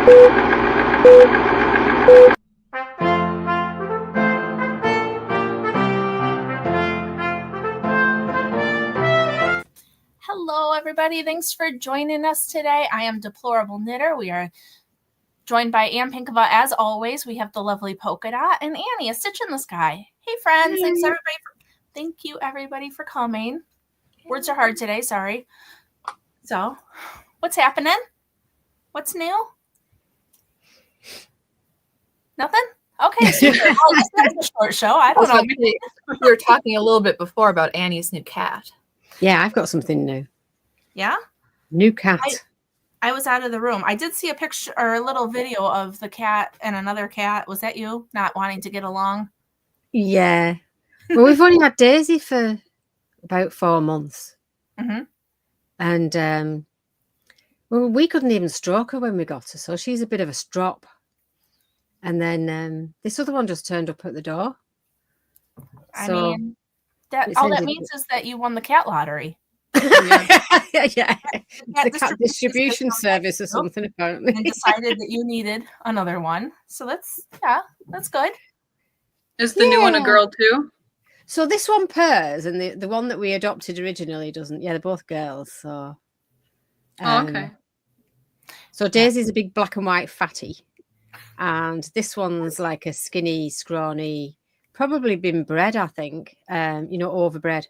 Hello, everybody. Thanks for joining us today. I am Deplorable Knitter. We are joined by Ann Pinkava. As always, we have the lovely Polka Dot and Annie, a Stitch in the Sky. Hey, friends. Hey. Thank you, everybody, for coming. Words are hard today. Sorry. So, what's happening? What's new? Nothing? Okay. So this is a short show. I don't know. We were talking a little bit before about Annie's new cat. Yeah, I've got something new. Yeah? New cat. I was out of the room. I did see a picture or a little video of the cat and another cat. Was that you not wanting to get along? Yeah. Well, we've only had Daisy for about 4 months. Mm-hmm. And well, we couldn't even stroke her when we got her, so she's a bit of a strop. And then this other one just turned up at the door. I mean, all that means is that you won the cat lottery. Yeah. The cat distribution service or something, apparently. And decided that you needed another one. So that's good. Is the new one a girl too? So this one purrs, and the one that we adopted originally doesn't. Yeah, they're both girls. So. Okay. So Daisy's a big black and white fatty, and this one's like a skinny, scrawny, probably been bred, I think. Overbred.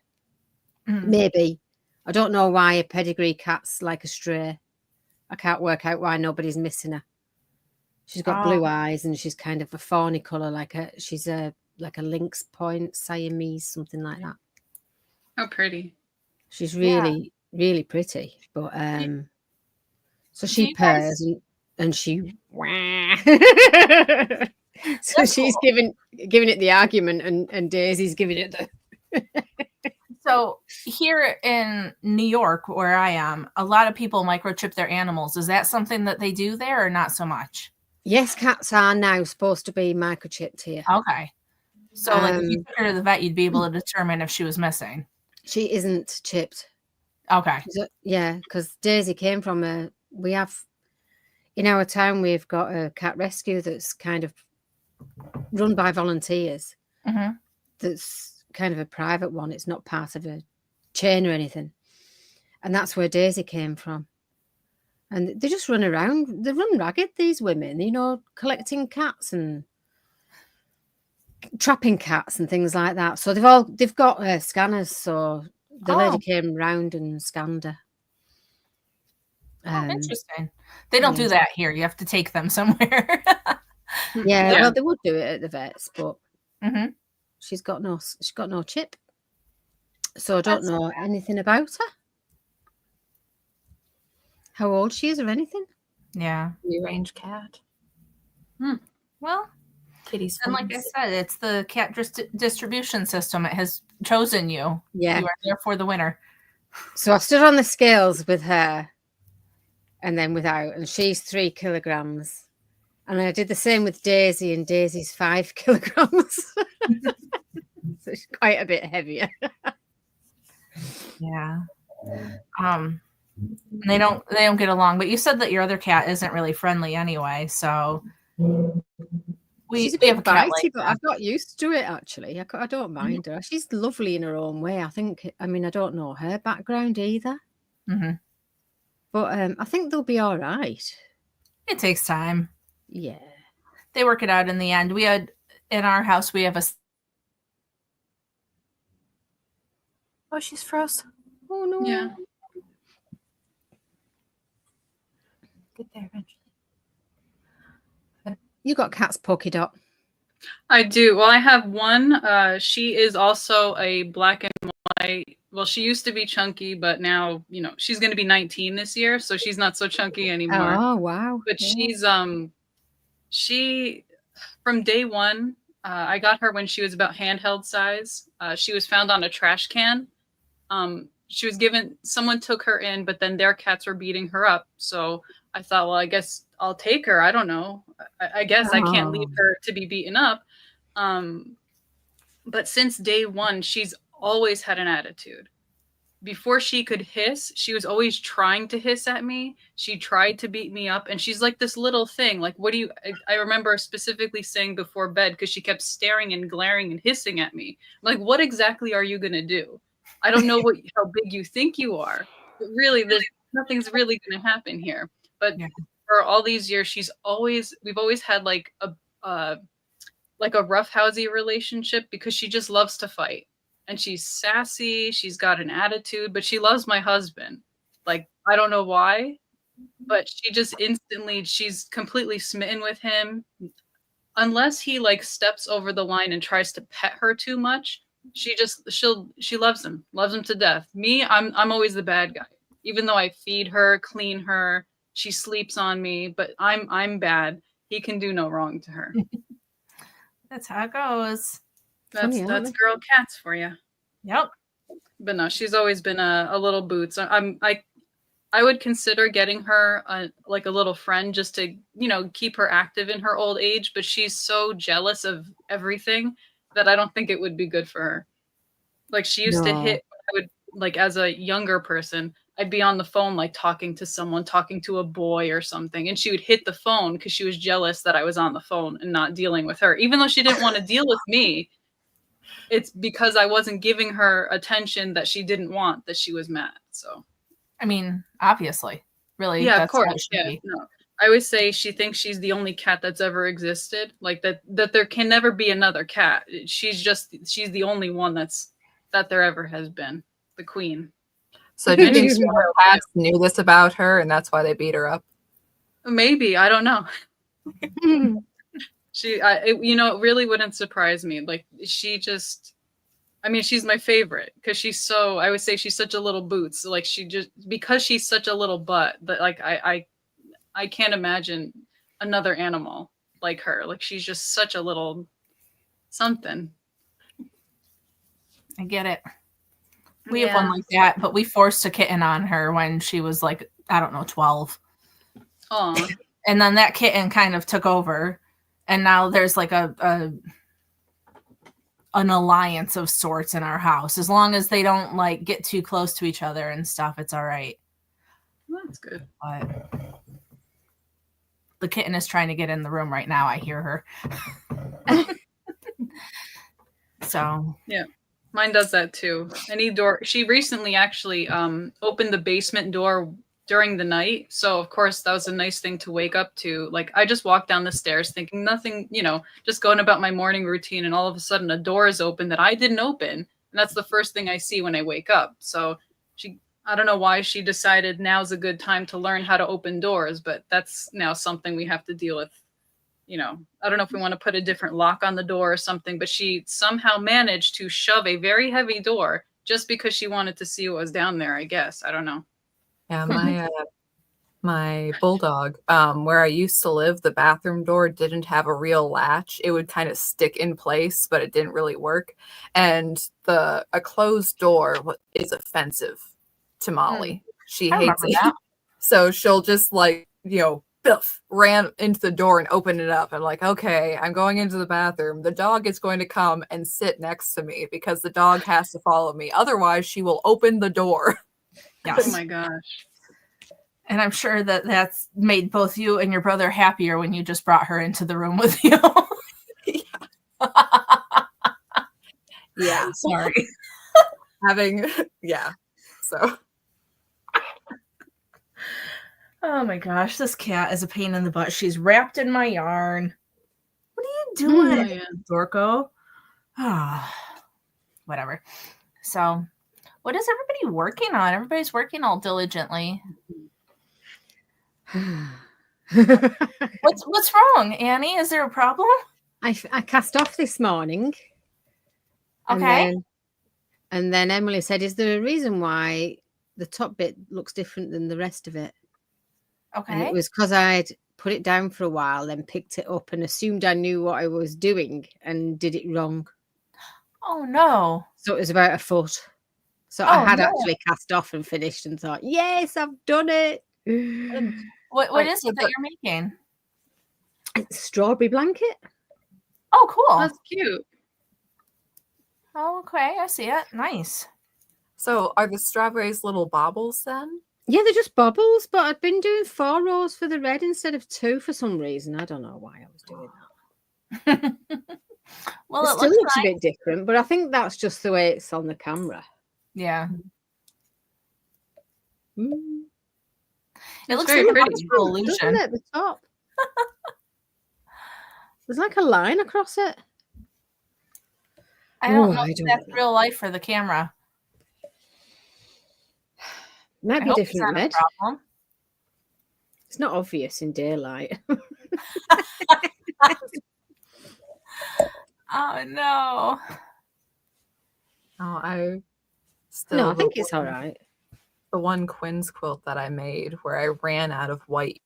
Mm-hmm. Maybe. I don't know why a pedigree cat's like a stray. I can't work out why nobody's missing her. She's got blue eyes, and she's kind of a fawny colour, she's a lynx point, Siamese, something like that. Oh, pretty. She's really, really pretty. But so she purrs and she so she's giving it the argument, and Daisy's giving it the So here in New York, where I am, a lot of people microchip their animals. Is that something that they do there or not so much? Yes, cats are now supposed to be microchipped here. Okay. So if you took her to the vet, you'd be able to determine if she was missing. She isn't chipped. Okay. Yeah, because Daisy came from we have, in our town, we've got a cat rescue that's kind of run by volunteers. Mm-hmm. That's kind of a private one. It's not part of a chain or anything. And that's where Daisy came from. And they just run around. They run ragged, these women, collecting cats and trapping cats and things like that. So they've got scanners. So the lady came round and scanned her. Interesting. They don't do that here. You have to take them somewhere. Yeah, well, they would do it at the vets, but mm-hmm. she's got no chip. So I don't know anything about her. How old she is or anything. Yeah. Free-range cat. Well, kitties. And like I said, it's the cat distribution system. It has chosen you. Yeah. You are there for the winner. So I stood on the scales with her and then without, and she's 3 kilograms. And I did the same with Daisy, and Daisy's 5 kilograms. So she's quite a bit heavier. Yeah. They don't get along. But you said that your other cat isn't really friendly anyway, so she's a bit bitey, but I've got used to it actually. I don't mind her. She's lovely in her own way. I don't know her background either. Mm-hmm. But I think they'll be all right. It takes time. Yeah. They work it out in the end. In our house, we have a... Oh, she's froze. Oh, no. Yeah. Get there eventually. You got cats, Polka Dot? I do. Well, I have one. She is also a black and white. Well, she used to be chunky, but now, she's going to be 19 this year, so she's not so chunky anymore. Oh, wow. But she's, from day one, I got her when she was about handheld size. She was found on a trash can. She was someone took her in, but then their cats were beating her up. So I thought, well, I guess I'll take her. I don't know. I guess I can't leave her to be beaten up. But since day one, she's always had an attitude. before she could hiss, she was always trying to hiss at me. She tried to beat me up, and she's like this little thing. Like, what do you? I remember specifically saying before bed because she kept staring and glaring and hissing at me. I'm like, what exactly are you gonna do? I don't know how big you think you are, but really, there's nothing's really gonna happen here. But Yeah. for all these years, we've always had like a roughhousey relationship because she just loves to fight. And she's sassy, she's got an attitude, but she loves my husband. Like, I don't know why, but she's completely smitten with him. Unless he like steps over the line and tries to pet her too much, she loves him to death. Me, I'm always the bad guy. Even though I feed her, clean her, she sleeps on me, but I'm bad. He can do no wrong to her. That's how it goes. Funny, aren't That's they? girl cats for you. Yep. But no, she's always been a little boots. I would consider getting her like a little friend just to keep her active in her old age. But she's so jealous of everything that I don't think it would be good for her. Like she used to No. hit. I would like as a younger person, I'd be on the phone like talking to someone, talking to a boy or something, and she would hit the phone because she was jealous that I was on the phone and not dealing with her, even though she didn't want to deal with me. It's because I wasn't giving her attention that she didn't want that she was mad. So, I mean, obviously, really, yeah, of that's how it course. should Yeah, be. no. I always say she thinks she's the only cat that's ever existed. Like that there can never be another cat. She's the only one that there ever has been. The queen. So do you think the other cats knew this about her and that's why they beat her up? Maybe, I don't know. It really wouldn't surprise me. Like she's my favorite because I would say she's such a little boots. Like because she's such a little butt that like I can't imagine another animal like her. Like she's just such a little something. I get it. We have one like that, but we forced a kitten on her when she was like, I don't know, 12. Oh. And then that kitten kind of took over. And now there's like an alliance of sorts in our house. As long as they don't like get too close to each other and stuff, it's all right. That's good. But the kitten is trying to get in the room right now. I hear her. So yeah, mine does that too. Any door. She recently actually opened the basement door during the night. So of course that was a nice thing to wake up to. Like I just walked down the stairs thinking nothing, just going about my morning routine, and all of a sudden a door is open that I didn't open. And that's the first thing I see when I wake up. So I don't know why she decided now's a good time to learn how to open doors, but that's now something we have to deal with. I don't know if we want to put a different lock on the door or something, but she somehow managed to shove a very heavy door just because she wanted to see what was down there, I guess. I don't know. Yeah, my bulldog, where I used to live, the bathroom door didn't have a real latch. It would kind of stick in place, but it didn't really work. And a closed door is offensive to Molly. She hates it. that. So she'll just like, biff, ran into the door and opened it up. I'm like, okay, I'm going into the bathroom. The dog is going to come and sit next to me because the dog has to follow me. Otherwise, she will open the door. Yes. Oh my gosh. And I'm sure that's made both you and your brother happier when you just brought her into the room with you. Yeah. Sorry. So. Oh my gosh, this cat is a pain in the butt. She's wrapped in my yarn. What are you doing, Dorco? Whatever. So, what is everybody working on? Everybody's working all diligently. What's wrong, Annie? Is there a problem? I cast off this morning. Okay. And then Emily said, is there a reason why the top bit looks different than the rest of it? Okay. And it was because I'd put it down for a while, then picked it up and assumed I knew what I was doing and did it wrong. Oh, no. So it was about a foot. So I had actually cast off and finished and thought, yes, I've done it. What is it that you're making? It's a strawberry blanket. Oh, cool. That's cute. Oh, okay. I see it. Nice. So are the strawberries little baubles then? Yeah, they're just bubbles, but I'd been doing 4 rows for the red instead of 2 for some reason. I don't know why I was doing that. Well, It it still looks looks nice. a bit different, but I think that's just the way it's on the camera. Yeah. Mm. It It's looks very like a pretty. magical illusion. Doesn't it, at the top? There's like a line across it. I don't Oh, know I if don't that's know. real life for the camera. Might I be a hope it's different not a red. problem. It's not obvious in daylight. Oh no. Oh, I still No, I think it's all right. the one Quinn's quilt that I made where I ran out of white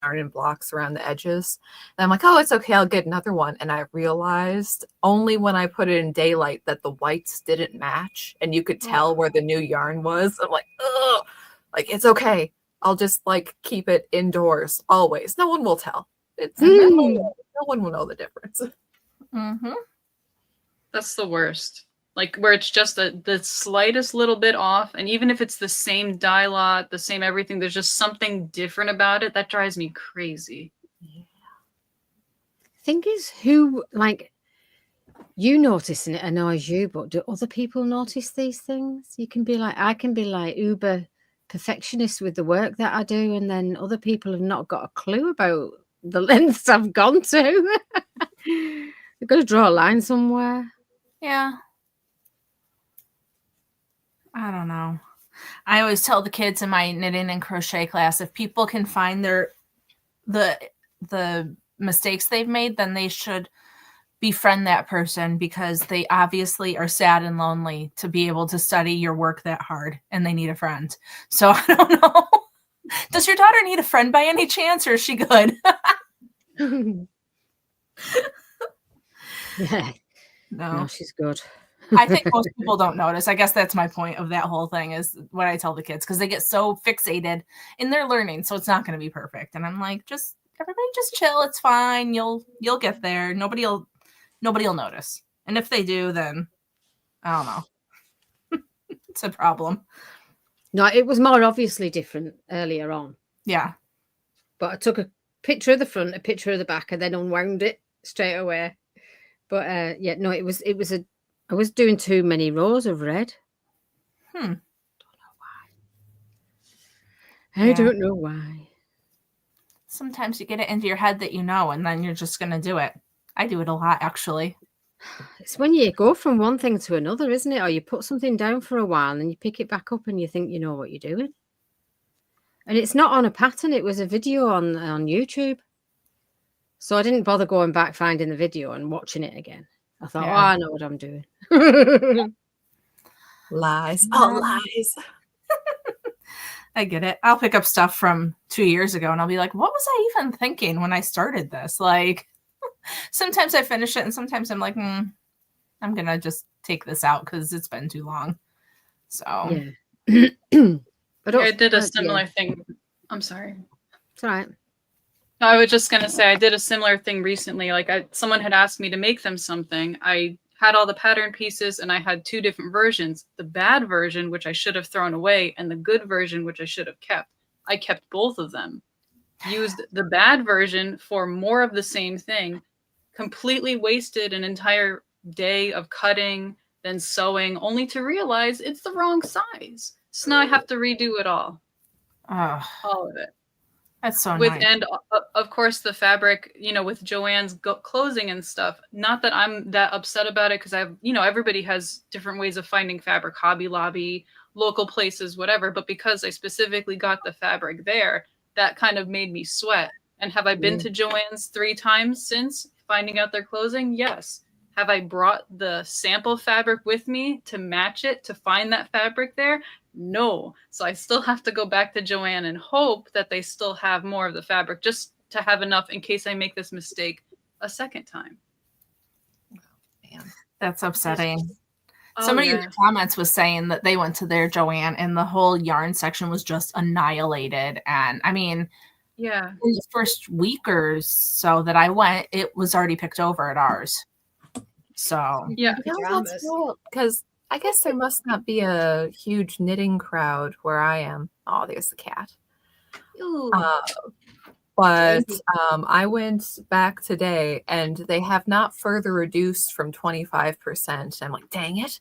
yarn and blocks around the edges. And I'm like, oh, it's okay, I'll get another one. And I realized only when I put it in daylight that the whites didn't match and you could tell where the new yarn was. I'm like, ugh, like it's okay. I'll just like keep it indoors always. No one will tell. It's no one will know the difference. Mm-hmm. That's the worst. Like where it's just the slightest little bit off, and even if it's the same dye lot, the same everything, there's just something different about it that drives me crazy. Thing is, who, like, you notice and it annoys you, but do other people notice these things? You can be like, I can be like uber perfectionist with the work that I do, and then other people have not got a clue about the lengths I've gone to. You've got to draw a line somewhere. Yeah. I don't know. I always tell the kids in my knitting and crochet class, if people can find the mistakes they've made, then they should befriend that person because they obviously are sad and lonely to be able to study your work that hard and they need a friend. So I don't know. Does your daughter need a friend by any chance, or is she good? Yeah. No. No, she's good. I think most people don't notice. I guess that's my point of that whole thing is what I tell the kids because they get so fixated in their learning. So it's not going to be perfect. And I'm like, everybody just chill. It's fine. You'll get there. Nobody'll notice. And if they do, then I don't know. It's a problem. No, it was more obviously different earlier on. Yeah. But I took a picture of the front, a picture of the back, and then unwound it straight away. But yeah, no, it was I was doing too many rows of red. Don't know why. I don't know why. Sometimes you get it into your head that you know, and then you're just going to do it. I do it a lot, actually. It's when you go from one thing to another, isn't it? Or you put something down for a while and you pick it back up and you think you know what you're doing. And it's not on a pattern. It was a video on YouTube. So I didn't bother going back, finding the video and watching it again. I thought, oh, I know what I'm doing. Lies. All lies. I get it. I'll pick up stuff from 2 years ago and I'll be like, what was I even thinking when I started this? Like, sometimes I finish it and sometimes I'm like, I'm going to just take this out because it's been too long. So, yeah. I did a similar thing. I'm sorry. It's all right. No, I was just going to say I did a similar thing recently. Like someone had asked me to make them something. I had all the pattern pieces and I had 2 different versions, the bad version, which I should have thrown away, and the good version, which I should have kept. I kept both of them, used the bad version for more of the same thing, completely wasted an entire day of cutting, then sewing, only to realize it's the wrong size. So now I have to redo it all. All of it. That's so nice. And of course the fabric, with Joann's closing and stuff, not that I'm that upset about it because everybody has different ways of finding fabric, Hobby Lobby, local places, whatever. But because I specifically got the fabric there, that kind of made me sweat. And have I been to Joann's 3 times since finding out their closing? Yes. Have I brought the sample fabric with me to match it, to find that fabric there? No. So I still have to go back to Joann and hope that they still have more of the fabric just to have enough in case I make this mistake a second time. Man, that's upsetting. Somebody in the comments was saying that they went to their Joann and the whole yarn section was just annihilated. And I mean, in the first week or so that I went, it was already picked over at ours. So yeah, because I guess there must not be a huge knitting crowd where I am. Oh, there's the cat. Ooh. But I went back today and they have not further reduced from 25%. I'm like, dang it.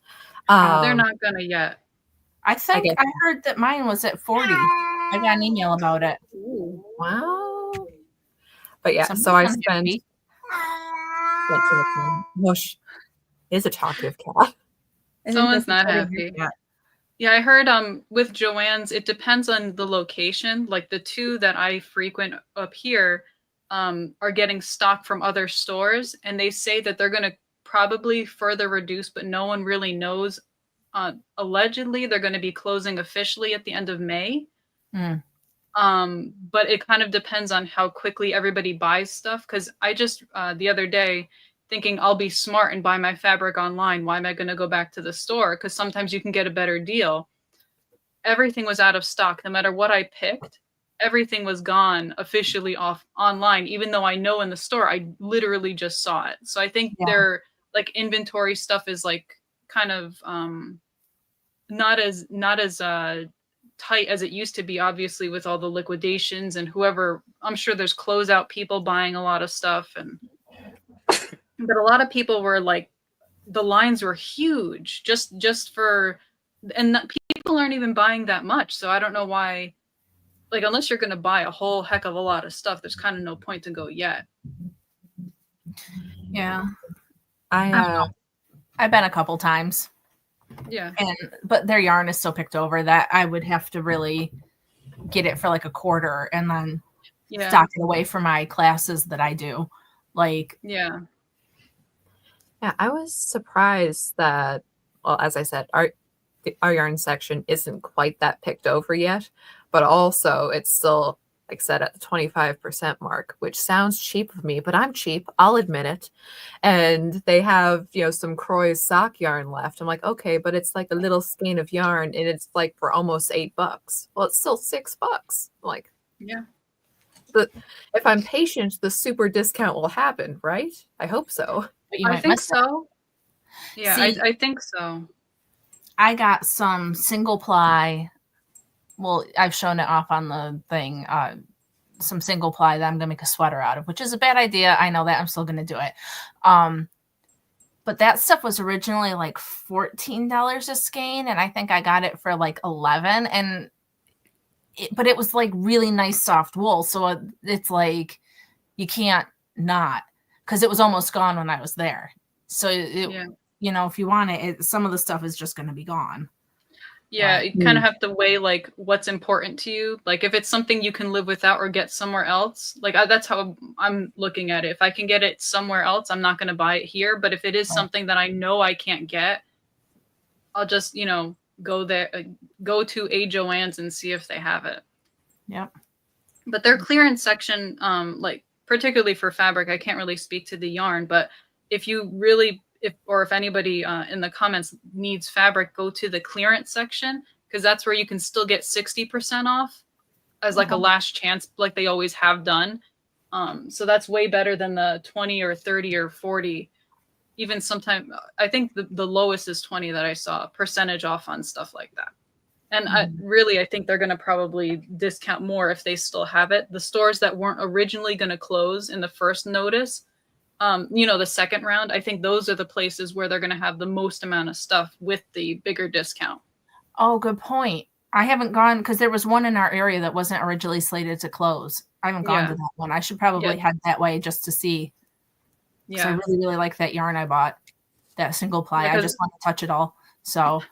They're not gonna yet. I think I heard that mine was at 40. I got an email about it. Ooh. Wow. But yeah, Somebody's so I unhappy. spent Mush is a talkative cat. Someone's not happy. Yeah, I heard with Joann's, it depends on the location. Like the two that I frequent up here are getting stock from other stores, and they say that they're going to probably further reduce, but no one really knows. Allegedly, they're going to be closing officially at the end of May. But it kind of depends on how quickly everybody buys stuff. Because I just the other day thinking I'll be smart and buy my fabric online. Why am I going to go back to the store? Because sometimes you can get a better deal. Everything was out of stock. No matter what I picked, everything was gone officially off online, even though I know in the store, I literally just saw it. So I think their like inventory stuff is like kind of not as tight as it used to be, obviously, with all the liquidations and whoever. I'm sure there's closeout people buying a lot of stuff, but a lot of people were like, the lines were huge just for, and people aren't even buying that much. So I don't know why, like, unless you're going to buy a whole heck of a lot of stuff, there's kind of no point to go yet. Yeah. I've been a couple times. Yeah. But their yarn is still picked over that I would have to really get it for like a quarter and then stock it away for my classes that I do. Like, yeah, I was surprised that, well, as I said, our yarn section isn't quite that picked over yet, but also it's still, like I said, at the 25% mark, which sounds cheap of me, but I'm cheap. I'll admit it. And they have, some Croy's sock yarn left. I'm like, okay, but it's like a little skein of yarn and it's like for almost $8. Well, it's still $6. I'm like, yeah. But if I'm patient, the super discount will happen, right? I hope so. I think so. Yeah, see, I think so. I got some single ply. Well, I've shown it off on the thing. Some single ply that I'm gonna make a sweater out of, which is a bad idea. I know that. I'm still gonna do it. But that stuff was originally like $14 a skein, and I think I got it for like $11. And but it was like really nice soft wool, so it's like you can't not, because it was almost gone when I was there. So if you want it, some of the stuff is just going to be gone. Yeah, you kind of have to weigh like what's important to you. Like if it's something you can live without or get somewhere else, like that's how I'm looking at it. If I can get it somewhere else, I'm not going to buy it here. But if it is something that I know I can't get, I'll just, go there, go to a Joann's and see if they have it. Yep. But their clearance section, like particularly for fabric, I can't really speak to the yarn, but if you really, if anybody in the comments needs fabric, go to the clearance section, because that's where you can still get 60% off as like a last chance, like they always have done. So that's way better than the 20 or 30 or 40. Even sometimes, I think the lowest is 20 that I saw percentage off on stuff like that. And I think they're going to probably discount more if they still have it. The stores that weren't originally going to close in the first notice, the second round, I think those are the places where they're going to have the most amount of stuff with the bigger discount. Oh, good point. I haven't gone, because there was one in our area that wasn't originally slated to close. I haven't gone to that one. I should probably head that way just to see. Yeah, I really, really like that yarn I bought, that single ply. I just want to touch it all. So,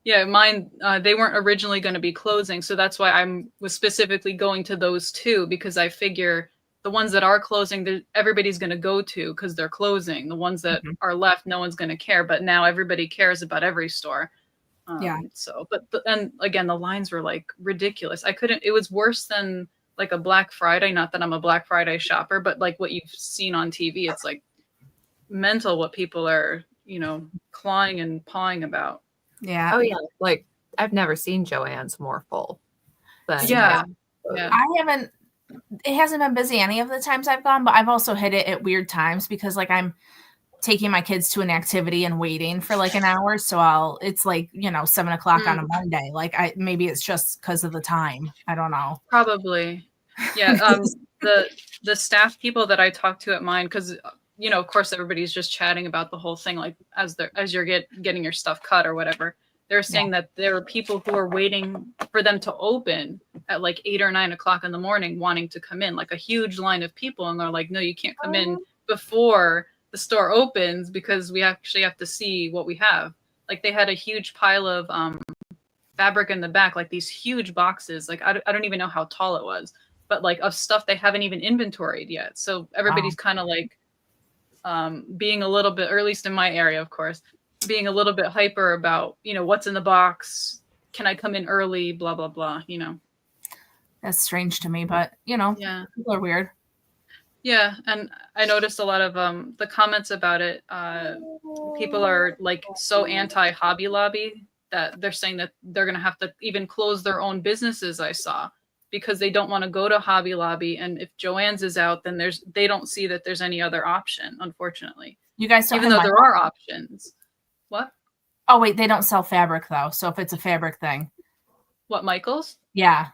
yeah, mine, they weren't originally going to be closing. So that's why I was specifically going to those two, because I figure the ones that are closing, everybody's going to go to because they're closing. The ones that are left, no one's going to care. But now everybody cares about every store. So, and again, the lines were like ridiculous. It was worse than like a Black Friday. Not that I'm a Black Friday shopper, but like what you've seen on TV, it's like mental what people are, clawing and pawing about. Yeah. Oh yeah. Like I've never seen Joann's more full. But I haven't. It hasn't been busy any of the times I've gone, but I've also hit it at weird times because like I'm taking my kids to an activity and waiting for like an hour. So it's like, 7 o'clock on a Monday. Like maybe it's just because of the time. I don't know. Probably. Yeah. The staff people that I talked to at mine, because of course everybody's just chatting about the whole thing, like as you're getting your stuff cut or whatever. They're saying that there are people who are waiting for them to open at like 8 or 9 o'clock in the morning, wanting to come in, like a huge line of people, and they're like, no, you can't come in before the store opens because we actually have to see what we have. Like they had a huge pile of fabric in the back, like these huge boxes, like I don't even know how tall it was, but like of stuff they haven't even inventoried yet. So everybody's kind of like being a little bit, or at least in my area, of course, being a little bit hyper about, what's in the box. Can I come in early? Blah, blah, blah, That's strange to me, but yeah, people are weird. Yeah. And I noticed a lot of the comments about it. People are like so anti Hobby Lobby that they're saying that they're going to have to even close their own businesses, I saw, because they don't want to go to Hobby Lobby. And if Joann's is out, then they don't see that there's any other option, unfortunately. You guys don't even though there are options. What? Oh, wait, they don't sell fabric, though. So if it's a fabric thing. What, Michael's? Yeah.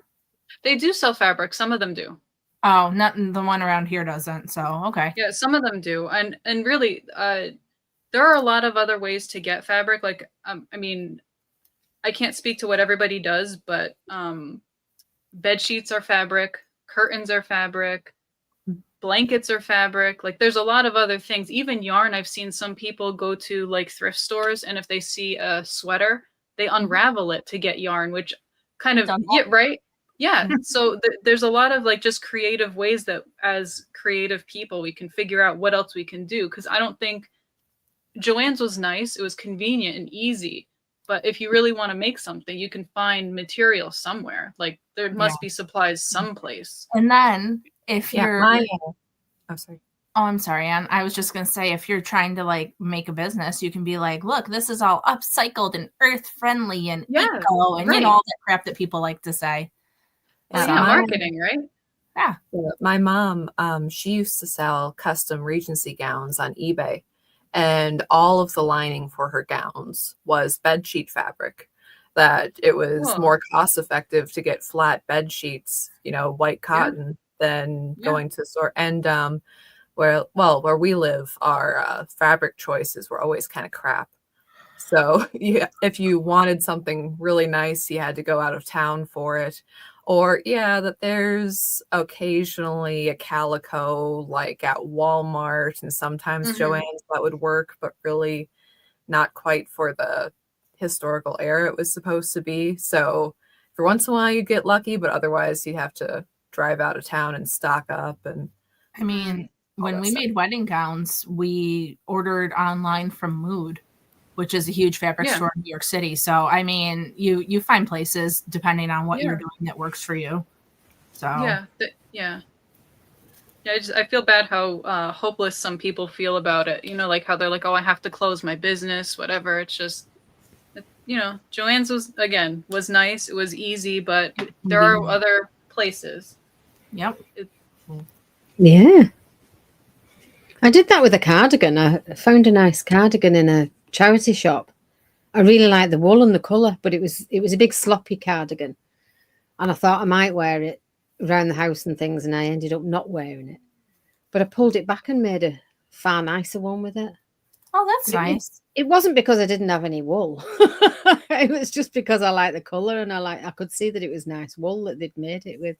They do sell fabric. Some of them do. Oh, not the one around here doesn't. So, okay. Yeah, some of them do. And really, there are a lot of other ways to get fabric. Like, I mean, I can't speak to what everybody does, but bed sheets are fabric, curtains are fabric, blankets are fabric. Like there's a lot of other things. Even yarn, I've seen some people go to like thrift stores, and if they see a sweater, they unravel it to get yarn, which kind of, yeah, right? Yeah. So there's a lot of like just creative ways that as creative people, we can figure out what else we can do. Because I don't think Joann's was nice. It was convenient and easy. But if you really want to make something, you can find material somewhere. Like there must be supplies someplace. And then if you're... Oh, sorry. Oh, I'm sorry, Anne. I was just going to say, if you're trying to like make a business, you can be like, look, this is all upcycled and earth friendly and eco and all that crap that people like to say. Well, yeah, marketing, right? Yeah. My mom, she used to sell custom Regency gowns on eBay, and all of the lining for her gowns was bed sheet fabric. That it was more cost effective to get flat bed sheets, white cotton, than going to the store. And where we live, our fabric choices were always kind of crap. So if you wanted something really nice, you had to go out of town for it. Or that there's occasionally a calico like at Walmart, and sometimes Joann's that would work, but really not quite for the historical era it was supposed to be. So for once in a while you'd get lucky, but otherwise you'd have to drive out of town and stock up. And I mean, when we made wedding gowns, we ordered online from Mood, which is a huge fabric store in New York City. So, I mean, you find places depending on what you're doing that works for you. So I feel bad how hopeless some people feel about it. Like how they're like, oh, I have to close my business, whatever. It's just, Joann's was nice. It was easy, but there are other places. Yep. Yeah. I did that with a cardigan. I found a nice cardigan in a charity shop. I really liked the wool and the colour, but it was a big sloppy cardigan, and I thought I might wear it around the house and things, and I ended up not wearing it. But I pulled it back and made a far nicer one with it. Oh, that's nice. It wasn't because I didn't have any wool. It was just because I liked the colour, and I could see that it was nice wool that they'd made it with.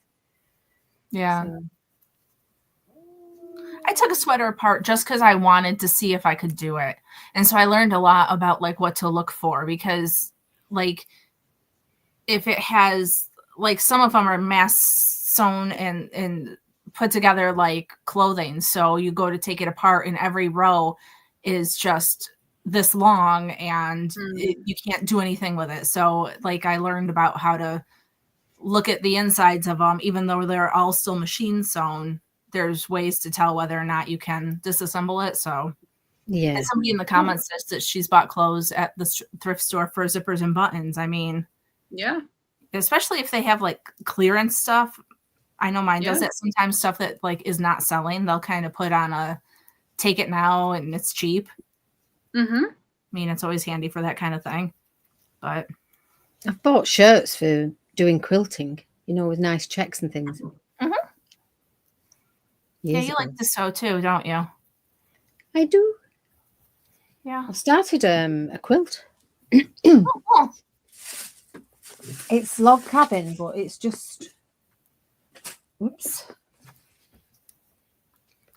Yeah. So. I took a sweater apart just because I wanted to see if I could do it. And so I learned a lot about like what to look for, because like if it has like some of them are mass sewn and put together like clothing. So you go to take it apart and every row is just this long and you can't do anything with it. So like I learned about how to look at the insides of them, even though they're all still machine sewn. There's ways to tell whether or not you can disassemble it. So and somebody in the comments says that she's bought clothes at the thrift store for zippers and buttons. I mean, especially if they have like clearance stuff. I know mine does it. Sometimes stuff that like is not selling, they'll kind of put on a take it now and it's cheap. Mm-hmm. I mean, it's always handy for that kind of thing. But I've bought shirts for doing quilting, with nice checks and things. Mhm. Yeah, Years you ago. like to sew too, don't you? I do. Yeah. I've started a quilt. Oh, cool. It's log cabin, but it's just. Oops.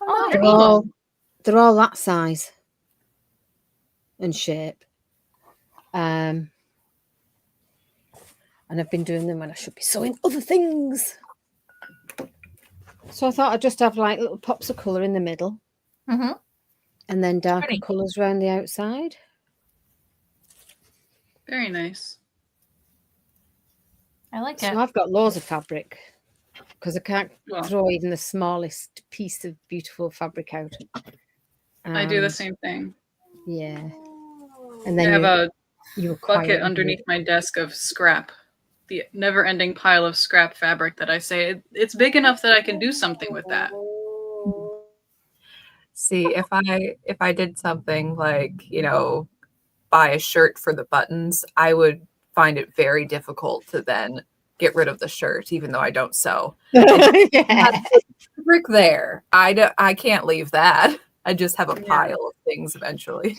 Oh, They're neat. all that size and shape. And I've been doing them when I should be sewing other things. So I thought I'd just have like little pops of colour in the middle. Mm-hmm. And then darker Pretty. colours around the outside. Very nice. I like So it. I've got loads of fabric because I can't Well, throw even the smallest piece of beautiful fabric out. I do the And, same thing. Yeah. And I then have a you acquire bucket it underneath my desk of scrap, the never-ending pile of scrap fabric that I say it's big enough that I can do something with that. See, if I did something like, buy a shirt for the buttons, I would find it very difficult to then get rid of the shirt, even though I don't sew. Yeah. Fabric there. I can't leave that. I just have a Yeah. pile of things eventually.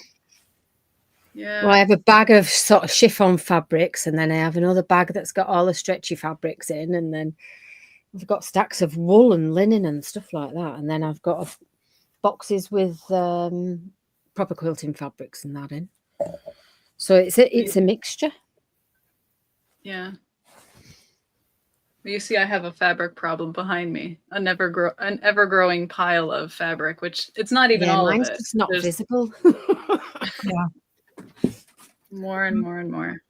Yeah. Well, I have a bag of sort of chiffon fabrics, and then I have another bag that's got all the stretchy fabrics in, and then I've got stacks of wool and linen and stuff like that, and then I've got boxes with proper quilting fabrics and that in. So it's a mixture. Yeah. You see, I have a fabric problem behind me. An ever-growing pile of fabric, which it's not even all of mine's it. just not There's visible. Yeah. more and more and more.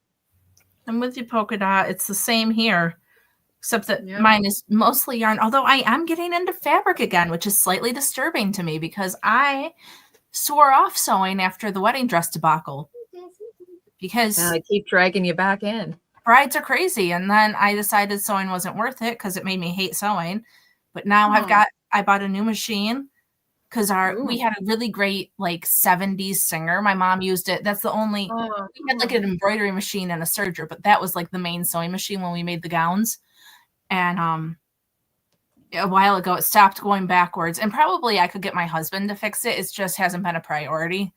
I'm with you, Polka Dot. It's the same here, except that Yeah. mine is mostly yarn. Although I am getting into fabric again, which is slightly disturbing to me because I swore off sewing after the wedding dress debacle because And I keep dragging you back in. brides are crazy. And then I decided sewing wasn't worth it because it made me hate sewing. But now I bought a new machine because we had a really great like 70s singer. My mom used it. That's the only we had like an embroidery machine and a serger, but that was like the main sewing machine when we made the gowns. And a while ago it stopped going backwards. And probably I could get my husband to fix it. It just hasn't been a priority.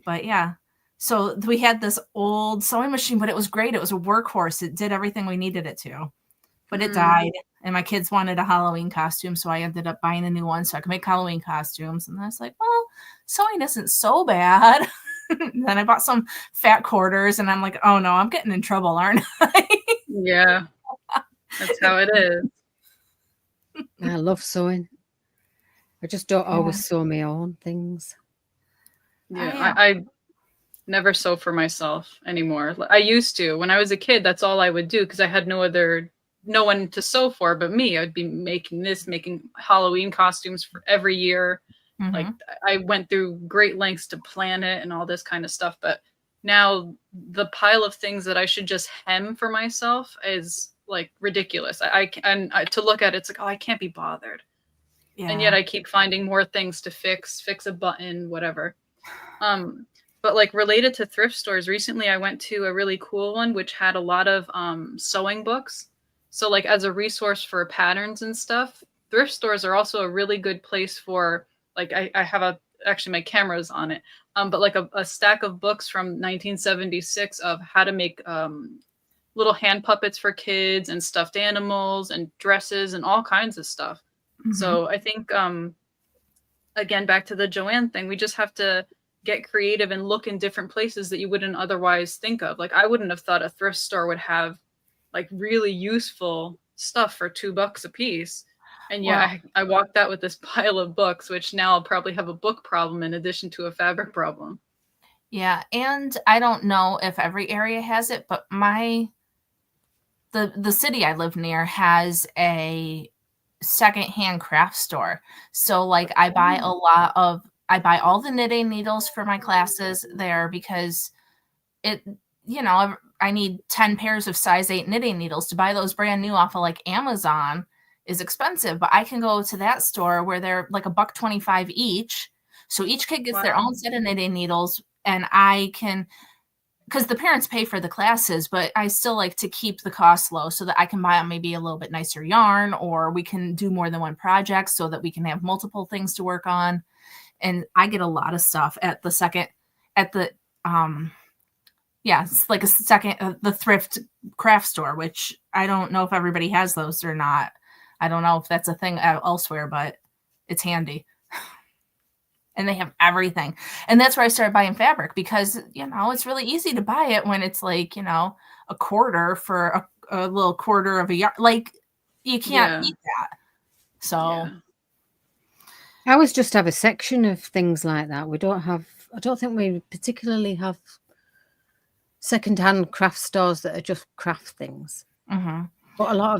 But yeah. So we had this old sewing machine, but it was great. It was a workhorse. It did everything we needed it to. But it died. And my kids wanted a Halloween costume, so I ended up buying a new one so I could make Halloween costumes. And I was like, well, sewing isn't so bad. Then I bought some fat quarters, and I'm like, oh no, I'm getting in trouble, aren't I? Yeah. That's how it is. I love sewing. I just don't always sew my own things. Yeah, I never sew for myself anymore. I used to. When I was a kid, that's all I would do because I had no one to sew for but me. I'd be making Halloween costumes for every year. Mm-hmm. Like I went through great lengths to plan it and all this kind of stuff. But now the pile of things that I should just hem for myself is like ridiculous. To look at it, it's like, oh, I can't be bothered. Yeah. And yet I keep finding more things to fix a button, whatever. But like related to thrift stores, recently I went to a really cool one which had a lot of sewing books. So like as a resource for patterns and stuff, thrift stores are also a really good place for like I have actually my camera's on it. But like a stack of books from 1976 of how to make little hand puppets for kids and stuffed animals and dresses and all kinds of stuff. Mm-hmm. So I think again back to the Joann thing, we just have to get creative and look in different places that you wouldn't otherwise think of. Like I wouldn't have thought a thrift store would have like really useful stuff for $2 a piece. And yeah, I walked out with this pile of books, which now I'll probably have a book problem in addition to a fabric problem. Yeah. And I don't know if every area has it, but the city I live near has a secondhand craft store. So like I buy all the knitting needles for my classes there because I need 10 pairs of size 8 knitting needles. To buy those brand new off of like Amazon is expensive, but I can go to that store where they're like $1.25 each. So each kid gets their own set of knitting needles, and I can, because the parents pay for the classes, but I still like to keep the cost low so that I can buy maybe a little bit nicer yarn, or we can do more than one project so that we can have multiple things to work on. And I get a lot of stuff at the it's like a second, the thrift craft store, which I don't know if everybody has those or not. I don't know if that's a thing elsewhere, but it's handy. And they have everything. And that's where I started buying fabric, because, it's really easy to buy it when it's like, a quarter for a little quarter of a yard. Like, you can't beat that. So I always just have a section of things like that. I don't think we particularly have secondhand craft stores that are just craft things. Mm-hmm. But a lot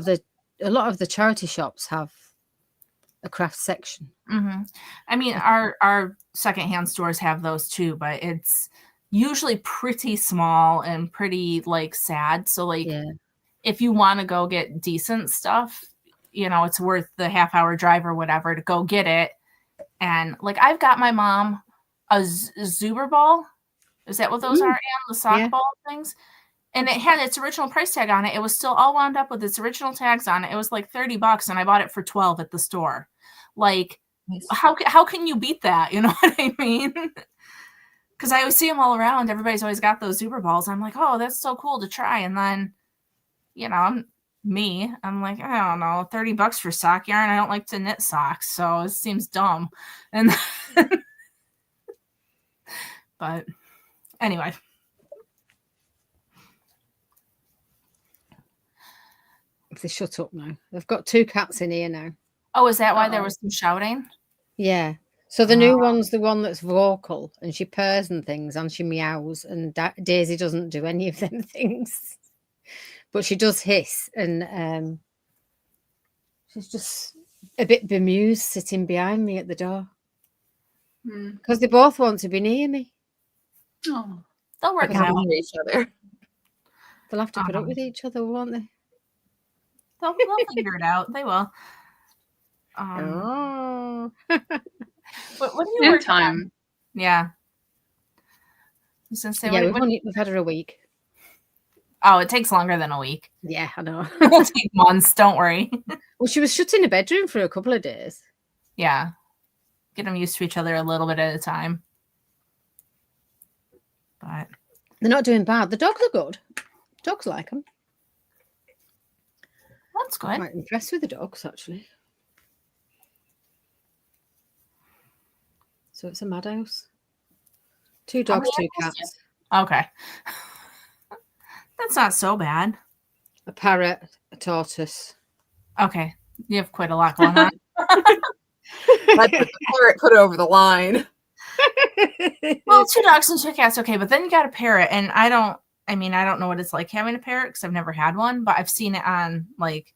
of the charity shops have a craft section. Mm-hmm. I mean, our secondhand stores have those too, but it's usually pretty small and pretty like sad. So like, if you want to go get decent stuff, it's worth the half-hour drive or whatever to go get it. And like, I've got my mom a Zuber ball. Is that what those are? And the sock ball things. And it had its original price tag on it. It was still all wound up with its original tags on it. It was like $30, and I bought it for $12 at the store. Like, how can you beat that? You know what I mean? Because I always see them all around. Everybody's always got those Zuber balls. I'm like, oh, that's so cool to try. And then, I'm like, I don't know, $30 for sock yarn. I don't like to knit socks, so it seems dumb. And but anyway. If they shut up now. They've got 2 cats in here now. Oh, is that why there was some shouting? Yeah. So the new one's the one that's vocal, and she purrs and things, and she meows, and Daisy doesn't do any of them things. But she does hiss, and she's just a bit bemused sitting behind me at the door. Because they both want to be near me. Oh, they'll work out with each other. They'll have to put up with each other, won't they? They'll figure it out. They will. What do you work on? Yeah. I was gonna say, we've had her a week. Oh, it takes longer than a week. Yeah, I know. It'll take months. Don't worry. Well, she was shut in a bedroom for a couple of days. Yeah. Get them used to each other a little bit at a time. But they're not doing bad. The dogs are good. Dogs like them. That's good. I'm quite impressed with the dogs, actually. So it's a madhouse. 2 dogs, 2 cats. Okay. That's not so bad. A parrot, a tortoise. Okay. You have quite a lot going on. The parrot put it over the line. Well, 2 dogs and 2 cats, okay, but then you got a parrot, and I don't know what it's like having a parrot because I've never had one, but I've seen it on like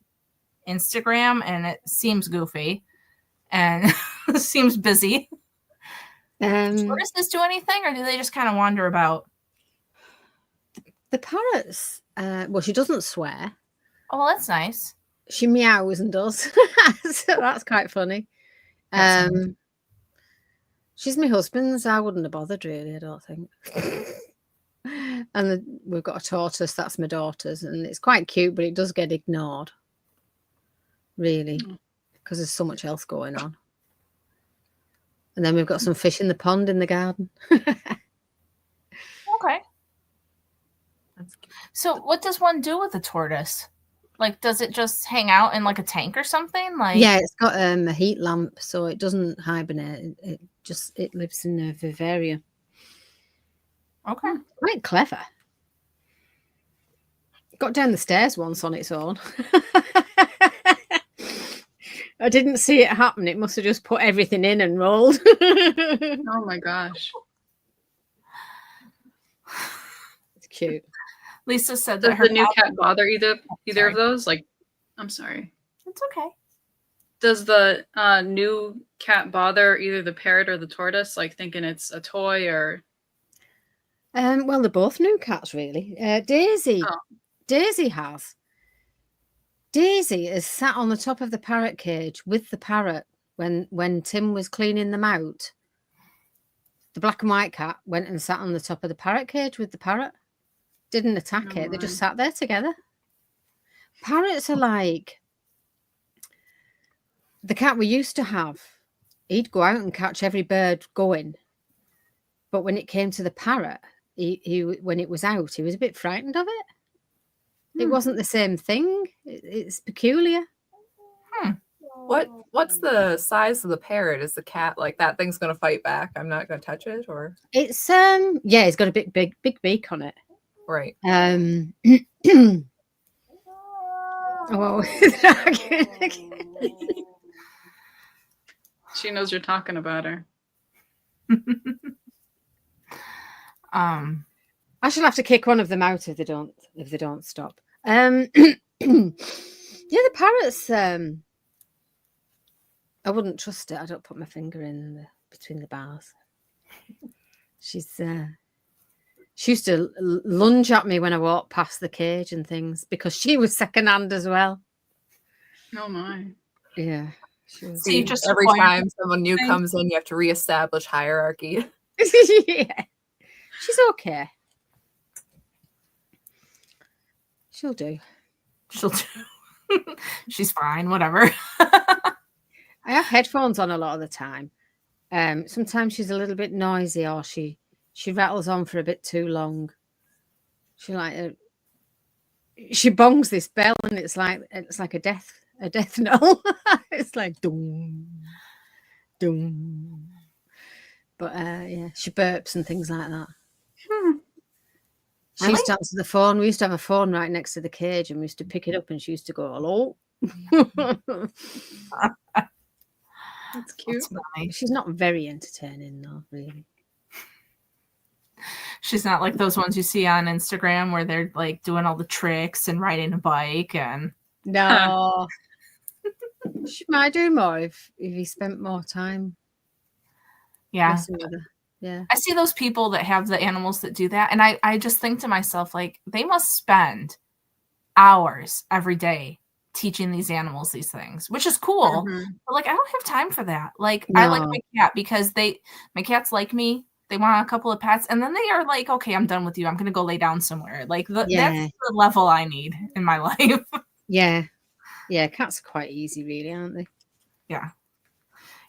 Instagram, and it seems goofy and seems busy. Tortoises do anything, or do they just kind of wander about? The parrots, well, she doesn't swear. Oh, well, that's nice. She meows and does. So that's quite funny. She's my husband's. I wouldn't have bothered, really, I don't think. And we've got a tortoise. That's my daughter's. And it's quite cute, but it does get ignored, really, because there's so much else going on. And then we've got some fish in the pond in the garden. Okay. So what does one do with a tortoise? Like, does it just hang out in like a tank or something? Like, yeah, it's got a heat lamp, so it doesn't hibernate. It lives in a vivarium. Okay. Quite clever. It got down the stairs once on its own. I didn't see it happen. It must have just put everything in and rolled. Oh my gosh. It's cute. Lisa said Does that her the new cat bother either of those? Like, I'm sorry. It's okay. Does the new cat bother either the parrot or the tortoise? Like thinking it's a toy or? Well, they're both new cats, really. Daisy has. Daisy is sat on the top of the parrot cage with the parrot when Tim was cleaning them out. the black and white cat went and sat on the top of the parrot cage with the parrot. Didn't attack it. They just sat there together. Parrots are like the cat we used to have. He'd go out and catch every bird going. But when it came to the parrot, he when it was out, he was a bit frightened of it. It wasn't the same thing. It's peculiar. What's the size of the parrot? Is the cat like that thing's gonna fight back? I'm not gonna touch it, or It's yeah, it's got a big beak on it. right. Well, She knows you're talking about her. I shall have to kick one of them out if they don't stop. Yeah, the parrots. I wouldn't trust it. I don't put my finger in between the bars. She used to lunge at me when I walked past the cage and things because she was secondhand as well. Oh my. Yeah. She was, See, just every time someone new comes in, you have to reestablish hierarchy. Yeah. She's okay. She'll do. She's fine, whatever. I have headphones on a lot of the time. Sometimes she's a little bit noisy, or she rattles on for a bit too long. She bongs this bell, and it's like a death knell. It's like doom, doom. But yeah, she burps and things like that. She used to answer the phone. We used to have a phone right next to the cage, and we used to pick it up, and she used to go, "Hello." That's cute. That's nice. She's not very entertaining, though, really. She's not like those ones you see on Instagram where they're like doing all the tricks and riding a bike and no. She might do more if he spent more time. Yeah. Yeah. I see those people that have the animals that do that, and I just think to myself, like, they must spend hours every day teaching these animals these things, which is cool. But like, I don't have time for that. Like, I like my cat because my cats like me. They want a couple of pets, and then they are like, okay, I'm done with you. I'm gonna go lay down somewhere. Like that's the level I need in my life. Yeah. Cats are quite easy, really, aren't they? Yeah.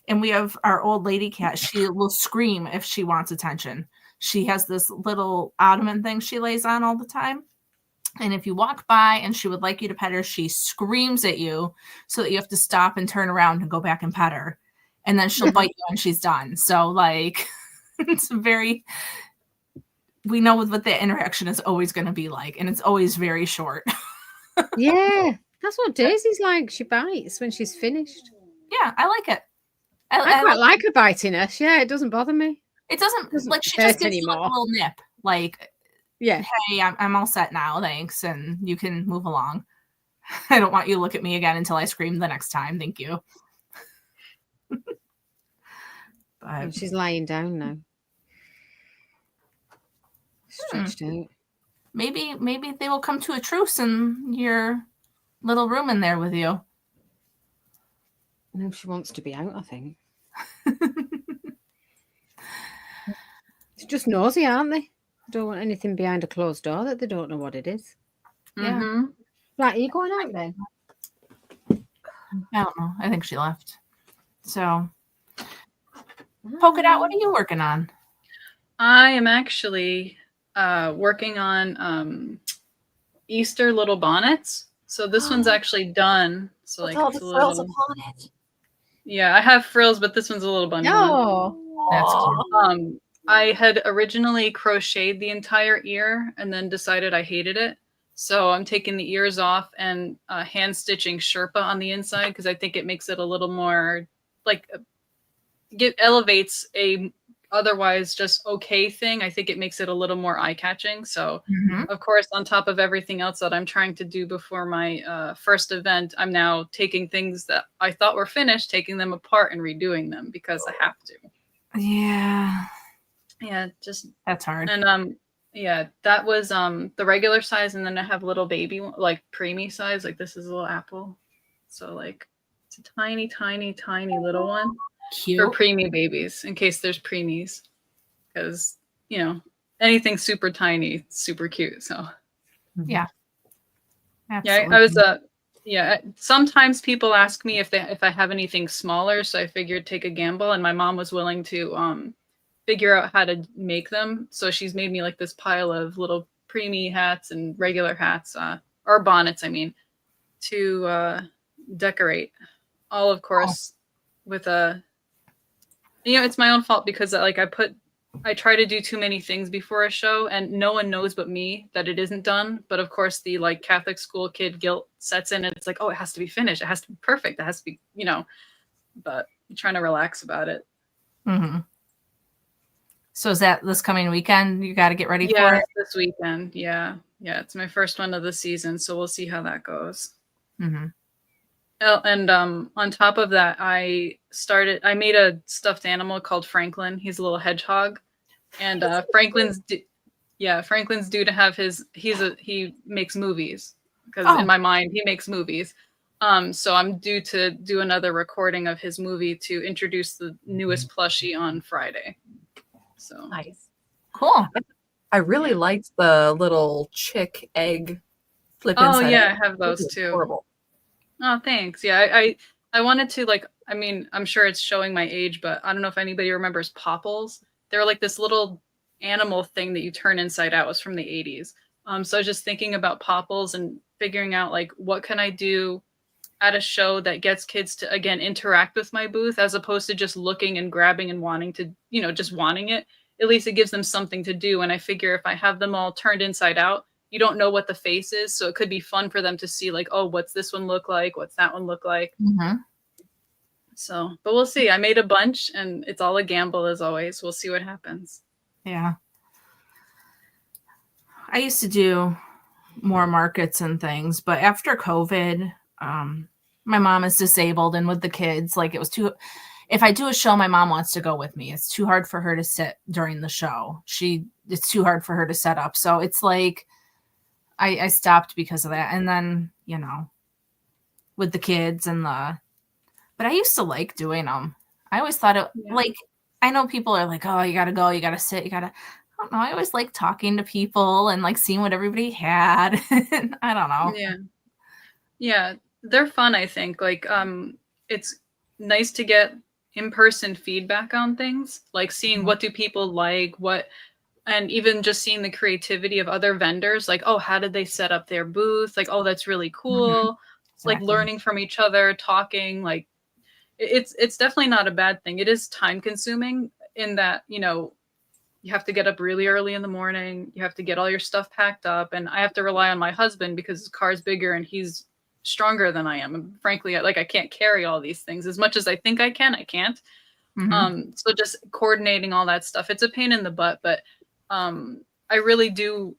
And we have our old lady cat. She will scream if she wants attention. She has this little ottoman thing she lays on all the time. And if you walk by and she would like you to pet her, she screams at you so that you have to stop and turn around and go back and pet her. And then she'll bite you when she's done. So, like, it's we know what the interaction is always going to be like. And it's always very short. Yeah. That's what Daisy's like. She bites when she's finished. Yeah, I like it. I quite like her biting us. Yeah, it doesn't bother me. It doesn't like she just gives you like a little nip. Like, yeah, hey, I'm all set now, thanks, and you can move along. I don't want you to look at me again until I scream the next time. Thank you. But she's lying down now. Stretched out. Maybe they will come to a truce in your little room in there with you. No, she wants to be out, I think. It's just nosy, aren't they? Don't want anything behind a closed door that they don't know what it is. Yeah. Right, are you going out then? I don't know. I think she left. So, Polka Dot, what are you working on? I am actually working on Easter little bonnets. So this one's actually done. So like all the frills upon it. Yeah, I have frills, but this one's a little bunny. No, that's cute. I had originally crocheted the entire ear and then decided I hated it. So I'm taking the ears off and hand stitching Sherpa on the inside because I think it makes it a little more like elevates a otherwise just okay thing. I think it makes it a little more eye-catching. So of course, on top of everything else that I'm trying to do before my first event, I'm now taking things that I thought were finished, taking them apart and redoing them because I have to. Yeah, just that's hard. And yeah, that was the regular size, and then I have little baby like preemie size, like this is a little apple. So like it's a tiny, tiny, tiny little one. Cute. For preemie babies, in case there's preemies. because, anything super tiny, super cute. So Yeah. Absolutely. Sometimes people ask me if I have anything smaller, so I figured take a gamble, and my mom was willing to figure out how to make them. So she's made me like this pile of little preemie hats and regular hats, or bonnets, I mean, to decorate. All, of course, with it's my own fault because I try to do too many things before a show, and no one knows but me that it isn't done. But of course, the Catholic school kid guilt sets in, and it's like, oh, it has to be finished. It has to be perfect. It has to be, but I'm trying to relax about it. Mm-hmm. So is that this coming weekend? You got to get ready for Yeah, it? this weekend. Yeah. It's my first one of the season, so we'll see how that goes. Mm-hmm. Oh, and on top of that, I made a stuffed animal called Franklin. He's a little hedgehog, and Franklin's due to have he makes movies, because in my mind he makes movies. So I'm due to do another recording of his movie to introduce the newest plushie on Friday. So Nice. Cool. I really liked the little chick egg flip Oh inside. yeah, I have those too. Horrible. Oh, thanks. Yeah, I wanted to I'm sure it's showing my age, but I don't know if anybody remembers Popples. They're like this little animal thing that you turn inside out. It was from the 80s. So I was just thinking about Popples and figuring out what can I do at a show that gets kids to, again, interact with my booth, as opposed to just looking and grabbing and wanting to, just wanting it. At least it gives them something to do. And I figure if I have them all turned inside out, you don't know what the face is. So it could be fun for them to see oh, what's this one look like? What's that one look like? Mm-hmm. So, but we'll see. I made a bunch, and it's all a gamble as always. We'll see what happens. Yeah. I used to do more markets and things, but after COVID, my mom is disabled, and with the kids, it was too, if I do a show, my mom wants to go with me. It's too hard for her to sit during the show. It's too hard for her to set up. So it's I stopped because of that. And then, with the kids but I used to like doing them. I always thought it, I know people are like, oh, you got to go, you got to sit, I don't know. I always like talking to people and seeing what everybody had. I don't know. Yeah. Yeah. They're fun, I think. It's nice to get in-person feedback on things, seeing what do people like, and even just seeing the creativity of other vendors, oh, how did they set up their booth? Oh, that's really cool. Exactly. Learning from each other, talking, it's definitely not a bad thing. It is time consuming in that, you have to get up really early in the morning. You have to get all your stuff packed up, and I have to rely on my husband because his car's bigger and he's stronger than I am. And frankly, I can't carry all these things as much as I think I can. I can't. Mm-hmm. So just coordinating all that stuff, it's a pain in the butt, but I really do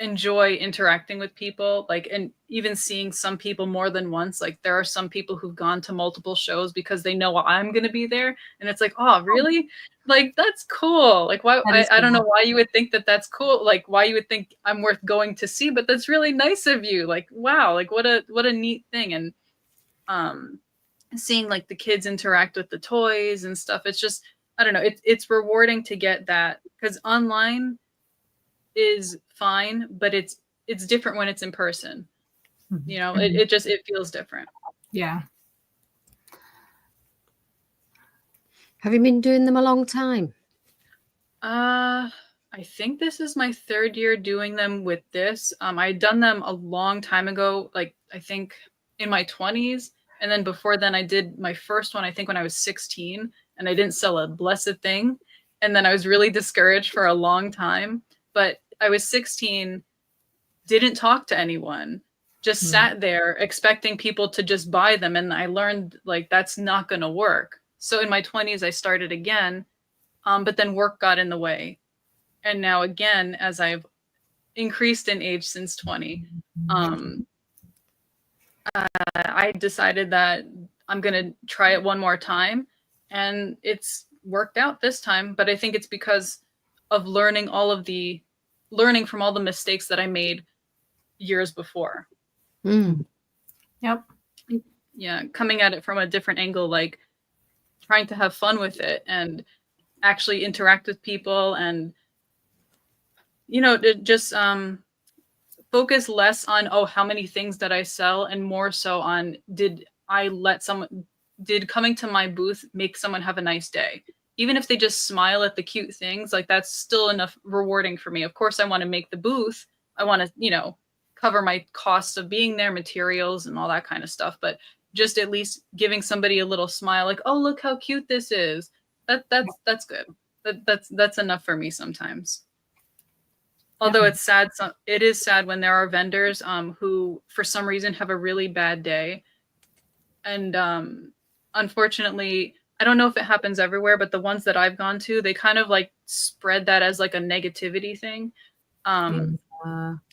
enjoy interacting with people, and even seeing some people more than once. There are some people who've gone to multiple shows because they know I'm going to be there, and it's oh, really? That's cool. Why? I don't know why you would think that that's cool. Why you would think I'm worth going to see, but that's really nice of you. Wow, what a neat thing. And seeing the kids interact with the toys and stuff, it's just, I don't know, it's rewarding to get that, because online is fine, but it's different when it's in person. It feels different. Yeah. Have you been doing them a long time? I think this is my third year doing them with this. I'd done them a long time ago, I think in my 20s. And then before then, I did my first one, I think when I was 16, and I didn't sell a blessed thing. And then I was really discouraged for a long time. But I was 16, didn't talk to anyone, just sat there expecting people to just buy them. And I learned that's not going to work. So in my 20s, I started again, but then work got in the way. And now again, as I've increased in age since 20, I decided that I'm going to try it one more time. And it's worked out this time. But I think it's because of learning from all the mistakes that I made years before. Yep. Yeah, coming at it from a different angle, trying to have fun with it, and actually interact with people and, just focus less on, oh, how many things did I sell, and more so on, did coming to my booth make someone have a nice day? Even if they just smile at the cute things, like that's still enough rewarding for me. Of course, I want to make the booth. I want to, cover my costs of being there, materials and all that kind of stuff. But just at least giving somebody a little smile, like, oh, look how cute this is. That's good. That's enough for me sometimes. Although it's sad, it is sad when there are vendors who, for some reason, have a really bad day. And unfortunately, I don't know if it happens everywhere, but the ones that I've gone to, they kind of like spread that as like a negativity thing.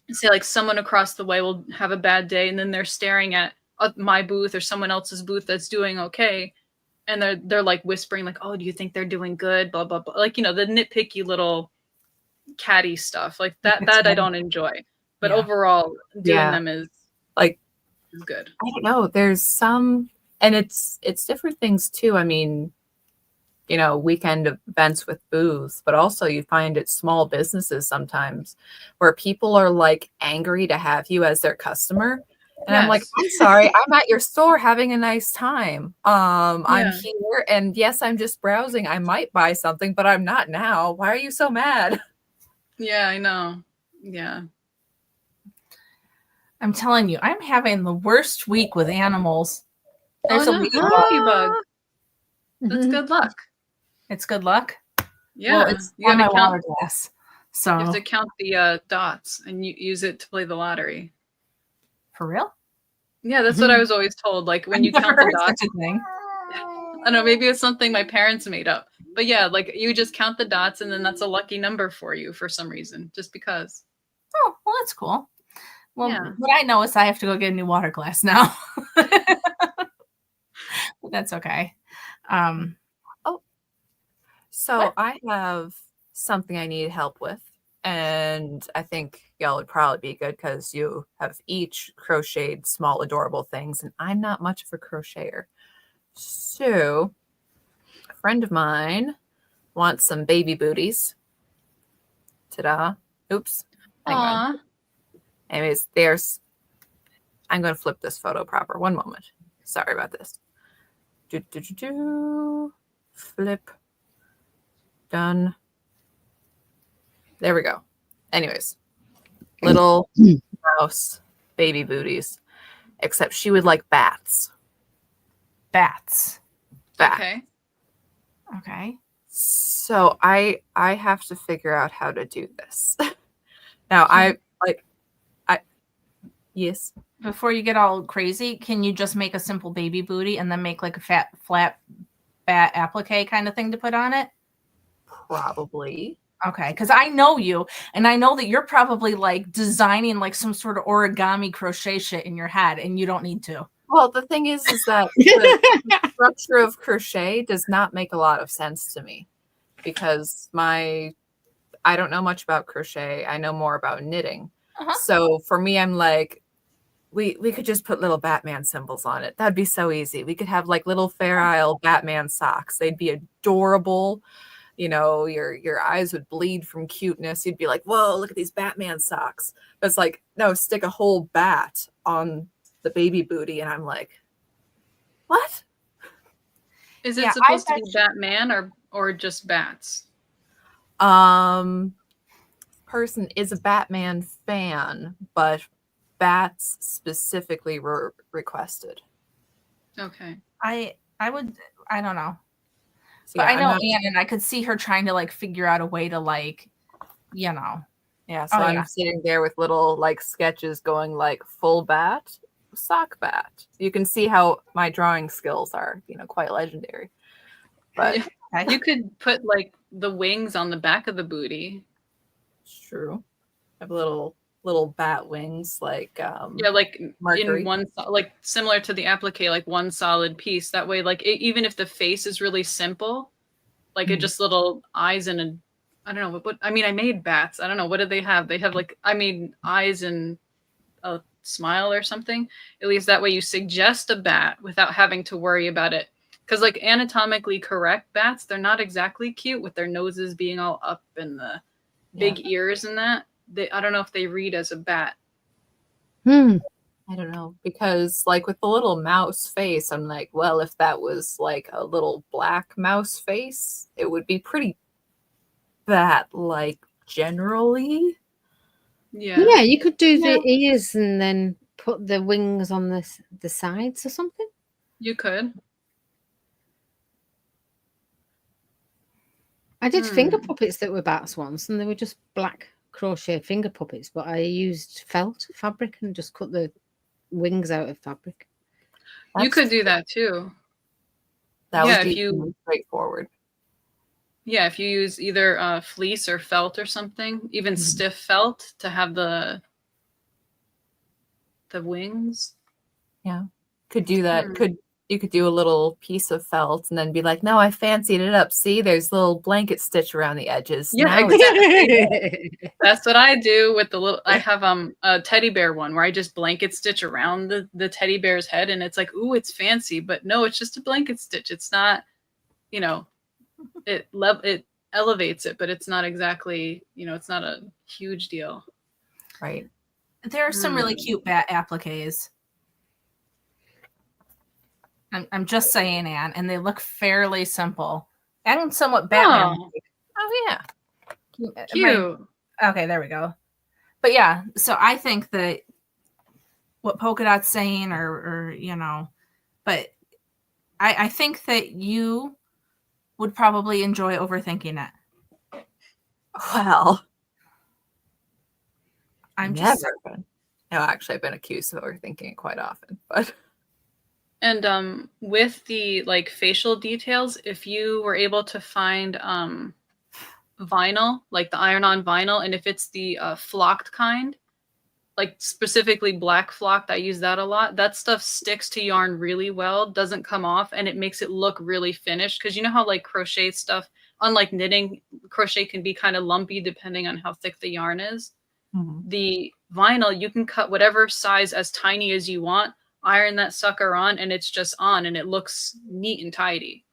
Say like someone across the way will have a bad day, and then they're staring at my booth or someone else's booth that's doing okay, and they're like whispering like, "Oh, do you think they're doing good?" Blah blah blah. Like the nitpicky little catty stuff like that I don't enjoy. But overall, doing them is like good. I don't know. There's some, and it's different things too. I mean, weekend events with booths, but also you find it small businesses sometimes where people are like angry to have you as their customer. And I'm like, I'm sorry, I'm at your store having a nice time. I'm here, and yes, I'm just browsing. I might buy something, but I'm not now. Why are you so mad? Yeah, I know. Yeah. I'm telling you, I'm having the worst week with animals. There's a ladybug. That's good luck. It's good luck? Yeah. Well, it's on my water glass. So you have to count the dots and use it to play the lottery. For real? Yeah, that's what I was always told. Like when you count the dots. I don't know, maybe it's something my parents made up. But yeah, like you just count the dots and then that's a lucky number for you for some reason, just because. Oh, well, that's cool. Well, what I know is I have to go get a new water glass now. But that's okay. So I have something I need help with. And I think y'all would probably be good because you have each crocheted small, adorable things. And I'm not much of a crocheter. So a friend of mine wants some baby booties. Ta-da. Oops. Hang on. Anyways, I'm going to flip this photo proper. One moment. Sorry about this. Flip. Done. There we go. Anyways, little mouse baby booties. Except she would like bats. Bats. Okay. So I have to figure out how to do this. Now yes. Before you get all crazy, can you just make a simple baby booty and then make like a flat bat applique kind of thing to put on it? Probably. Okay, because I know you, and I know that you're probably like designing like some sort of origami crochet shit in your head, and you don't need to. Well, the thing is that the structure of crochet does not make a lot of sense to me because I don't know much about crochet. I know more about knitting. So for me, I'm like, we could just put little Batman symbols on it. That'd be so easy. We could have like little Fair Isle Batman socks. They'd be adorable. Your eyes would bleed from cuteness. You'd be like, whoa, look at these Batman socks. But it's like, no, stick a whole bat on the baby booty. And I'm like, what? Is it supposed to be Batman or just bats? Person is a Batman fan, but bats specifically were requested. Okay. I don't know. So but I know Anne, and I could see her trying to like figure out a way to like, Yeah, so I'm sitting there with little like sketches going like full bat, sock bat. You can see how my drawing skills are, quite legendary. But you could put like the wings on the back of the booty. It's true. I have little bat wings like like Mercury. In one, like similar to the applique, like one solid piece. That way, like even if the face is really simple, like it just little eyes and I don't know what I mean. I made bats. I don't know, what do they have? They have like, I mean, eyes and a smile or something. At least that way you suggest a bat without having to worry about it Because like anatomically correct bats, they're not exactly cute with their noses being all up and the big ears and that. I don't know if they read as a bat. I don't know, because like with the little mouse face, I'm like, well, if that was like a little black mouse face, it would be pretty bat-like generally. Yeah, you could do the ears and then put the wings on the sides or something. You could. I did finger puppets that were bats once, and they were just black crochet finger puppets, but I used felt fabric and just cut the wings out of fabric. You could do that too. That would be straightforward. Yeah, if you use either fleece or felt or something, even stiff felt to have the wings. Yeah, could do that. You could do a little piece of felt and then be like, no, I fancied it up. See, there's little blanket stitch around the edges. Yeah, exactly. That's what I do with the little. I have a teddy bear one where I just blanket stitch around the teddy bear's head, and it's like, ooh, it's fancy, but no, it's just a blanket stitch. It's not, you know, it elevates it, but it's not exactly, you know, it's not a huge deal. Right. There are some really cute bat appliques. I'm just saying, Anne, and they look fairly simple and somewhat Batman. Oh yeah, cute. Okay, there we go. But yeah, so I think that what Polka Dot's saying, or you know, but I think that you would probably enjoy overthinking it. Well, I'm never just been. No, actually, I've been accused of overthinking it quite often, but. And with the like facial details, if you were able to find vinyl, like the iron-on vinyl, and if it's the flocked kind, like specifically black flocked, I use that a lot. That stuff sticks to yarn really well, doesn't come off, and it makes it look really finished. Because you know how like crochet stuff, unlike knitting, crochet can be kind of lumpy depending on how thick the yarn is. The vinyl, you can cut whatever size as tiny as you want, iron that sucker on, and it's just on, and it looks neat and tidy.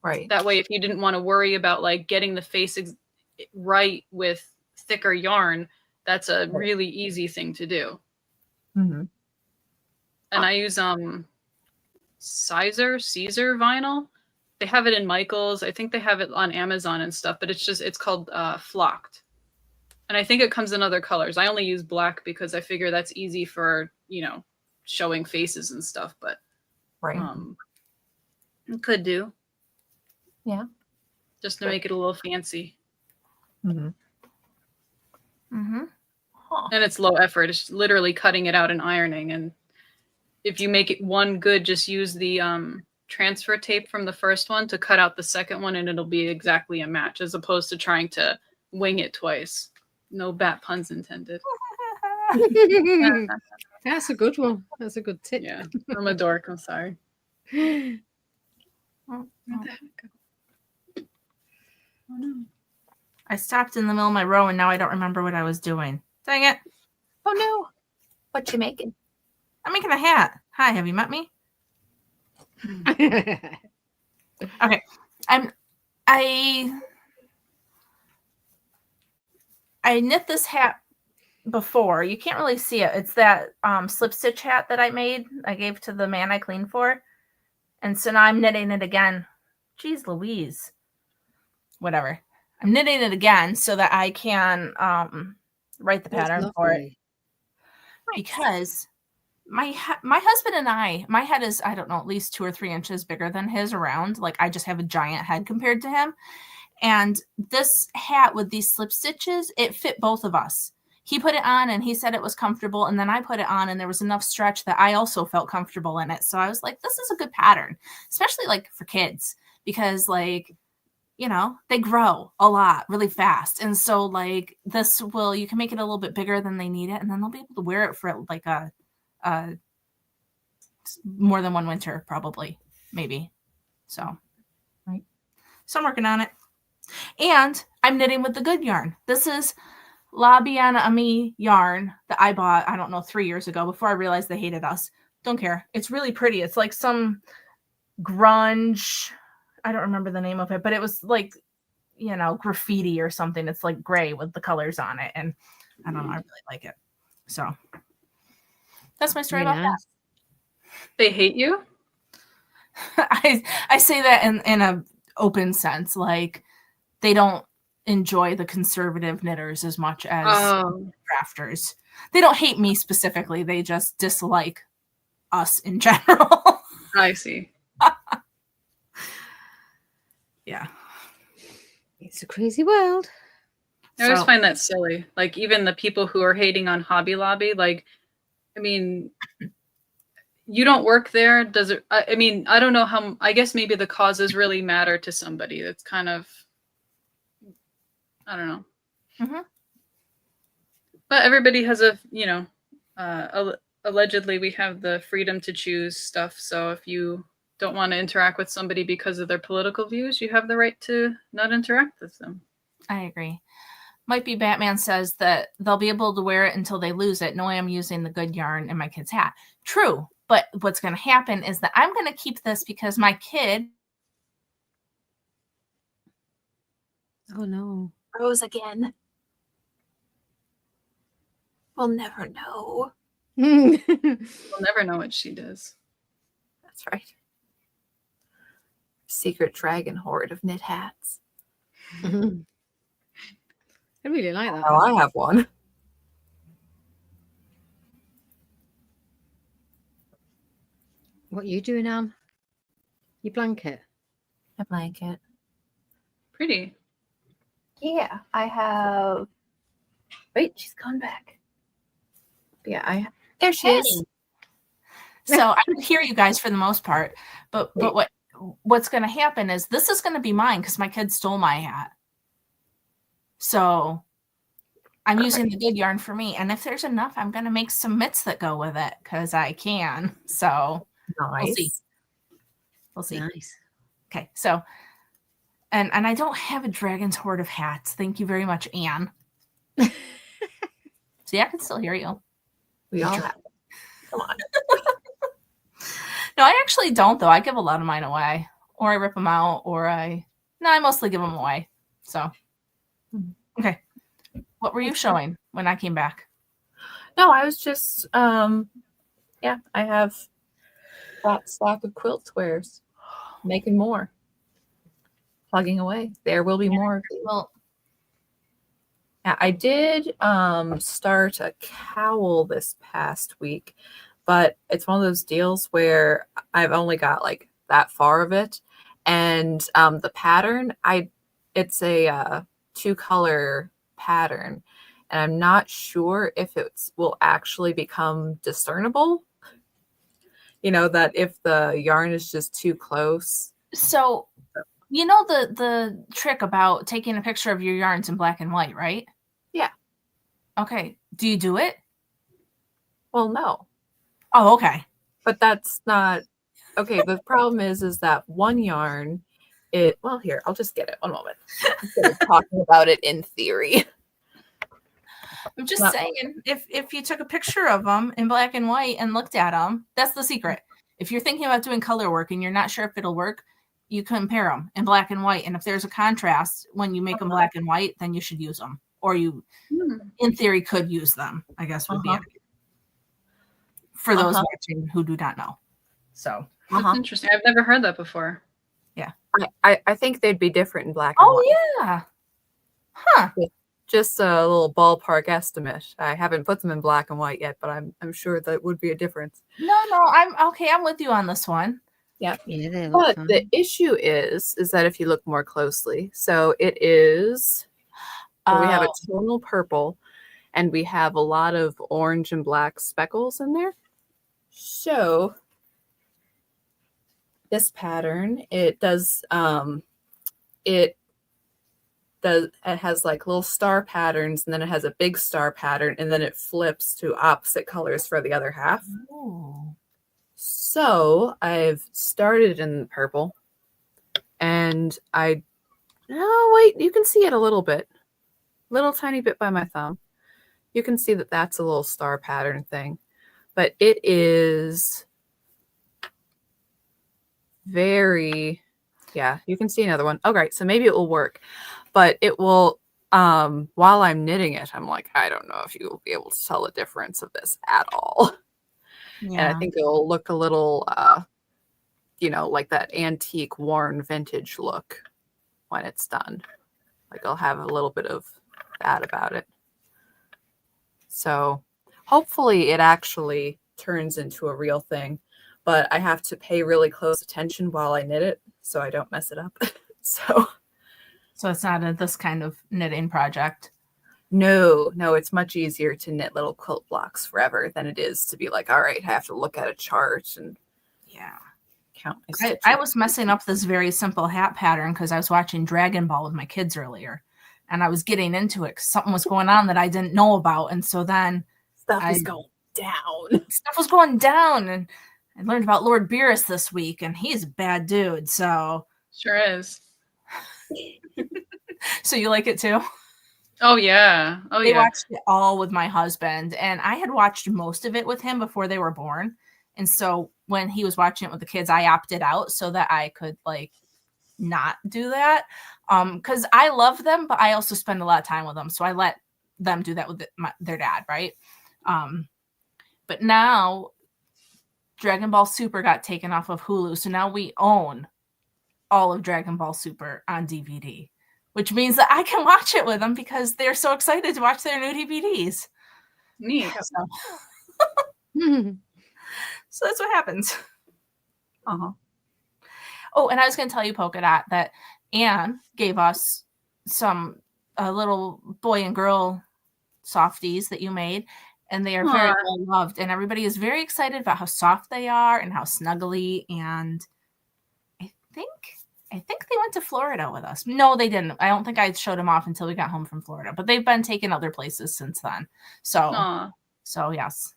Right. That way, if you didn't want to worry about like getting the face right with thicker yarn, that's a really easy thing to do. And I use Caesar vinyl. They have it in Michaels. I think they have it on Amazon and stuff, but it's called flocked. And I think it comes in other colors. I only use black because I figure that's easy for, you know, showing faces and stuff, but it could do. Yeah. Just to make it a little fancy. And it's low effort. It's literally cutting it out and ironing. And if you make it one good, just use the transfer tape from the first one to cut out the second one, and it'll be exactly a match, as opposed to trying to wing it twice. No bat puns intended. That's a good one. That's a good tip. Yeah, I'm a dork. I'm sorry. Where the heck? Oh no. I stopped in the middle of my row and now I don't remember what I was doing. Dang it. Oh no. What you making? I'm making a hat. Hi, have you met me? Okay. I knit this hat before. You can't really see it. It's that slip stitch hat that I made. I gave to the man I cleaned for. And so now I'm knitting it again. Jeez Louise. Whatever. I'm knitting it again so that I can write the pattern for it. Because my husband and my head is, I don't know, at least 2 or 3 inches bigger than his around. Like I just have a giant head compared to him. And this hat with these slip stitches, it fit both of us. He put it on and he said it was comfortable. And then I put it on and there was enough stretch that I also felt comfortable in it. So I was like, this is a good pattern, especially like for kids, because like, you know, they grow a lot really fast. And so like this you can make it a little bit bigger than they need it. And then they'll be able to wear it for like a more than one winter, probably, maybe. So, right. So I'm working on it. And I'm knitting with the good yarn. This is La Biana Ami yarn that I bought, I don't know, 3 years ago before I realized they hated us. Don't care. It's really pretty. It's like some grunge. I don't remember the name of it, but it was like, graffiti or something. It's like gray with the colors on it. And I don't know, I really like it. So that's my story Very about nice. They hate you? that. I say that in a open sense, like they don't enjoy the conservative knitters as much as crafters. They don't hate me specifically. They just dislike us in general. I see. Yeah. It's a crazy world. I always find that silly. Like, even the people who are hating on Hobby Lobby, like, I mean, you don't work there. Does it? I mean, I don't know how. I guess maybe the causes really matter to somebody. That's kind of, I don't know. Mm-hmm. But everybody has allegedly we have the freedom to choose stuff. So if you don't want to interact with somebody because of their political views, you have the right to not interact with them. I agree. Might be Batman says that they'll be able to wear it until they lose it. No, I'm using the good yarn in my kid's hat. True. But what's going to happen is that I'm going to keep this because my kid. Oh, no. Rose again. We'll never know. We'll never know what she does. That's right. Secret dragon horde of knit hats. I really like that. Oh, I have one. What are you doing, Anne? Your blanket? A blanket. Pretty. Yeah, I have. Wait, she's gone back. Yeah, there she is. So I can hear you guys for the most part, but what's going to happen is this is going to be mine because my kid stole my hat. So I'm using the good yarn for me, and if there's enough, I'm going to make some mitts that go with it because I can. So Nice. We'll see. Nice. Okay, so and I don't have a dragon's horde of hats. Thank you very much, Anne. See, I can still hear you. We all have. Come on. No, I actually don't, though. I give a lot of mine away. Or I rip them out, or I mostly give them away. So, okay. What were you showing when I came back? No, I was just, I have that stack of quilt squares. Making more. Plugging away. There will be more. Well, yeah, I did start a cowl this past week, but it's one of those deals where I've only got like that far of it. And the pattern, it's a 2-color pattern, and I'm not sure if it will actually become discernible. That if the yarn is just too close. So, the trick about taking a picture of your yarns in black and white, right? Yeah. Okay. Do you do it? Well, no. Oh, okay. But that's not okay. The problem is that one yarn. Here, I'll just get it. One moment. Instead of talking about it in theory. I'm just saying, if you took a picture of them in black and white and looked at them, that's the secret. If you're thinking about doing color work and you're not sure if it'll work, you compare them in black and white. And if there's a contrast when you make them black and white, then you should use them. Or you, in theory, could use them, I guess would be it. For those watching who do not know. So that's interesting. I've never heard that before. Yeah. I think they'd be different in black and white. Oh, yeah. Huh. Just a little ballpark estimate. I haven't put them in black and white yet, but I'm sure that would be a difference. No, I'm okay. I'm with you on this one. Yeah. Yeah, but the issue is that if you look more closely, so it is, we have a tonal purple, and we have a lot of orange and black speckles in there. So this pattern, it has like little star patterns, and then it has a big star pattern, and then it flips to opposite colors for the other half. Ooh. So I've started in the purple, and you can see it a little bit, little tiny bit by my thumb. You can see that that's a little star pattern thing, but it is very, yeah, you can see another one. Oh, great. So maybe it will work, but it will, while I'm knitting it, I'm like, I don't know if you will be able to tell the difference of this at all. Yeah. And I think it'll look a little, like that antique worn vintage look when it's done. Like I'll have a little bit of that about it. So hopefully it actually turns into a real thing, but I have to pay really close attention while I knit it so I don't mess it up. So it's not this kind of knitting project. no, it's much easier to knit little quilt blocks forever than it is to be like, all right, I have to look at a chart and count my stitches. I was messing up this very simple hat pattern because I was watching Dragon Ball with my kids earlier, and I was getting into it because something was going on that I didn't know about, and so then stuff was going down, and I learned about Lord Beerus this week, and he's a bad dude. So Sure is. So you like it too? Oh yeah. They watched it all with my husband, and I had watched most of it with him before they were born. And so when he was watching it with the kids, I opted out so that I could not do that. Because I love them, but I also spend a lot of time with them. So I let them do that with their dad, right? But now Dragon Ball Super got taken off of Hulu. So now we own all of Dragon Ball Super on DVD, which means that I can watch it with them because they're so excited to watch their new DVDs. Neat. So that's what happens. Uh-huh. Oh, and I was going to tell you, Polka Dot, that Anne gave us some little boy and girl softies that you made, and they are very well loved, and everybody is very excited about how soft they are and how snuggly. And I think they went to Florida with us. No, they didn't. I don't think I showed them off until we got home from Florida, but they've been taken other places since then. So yes,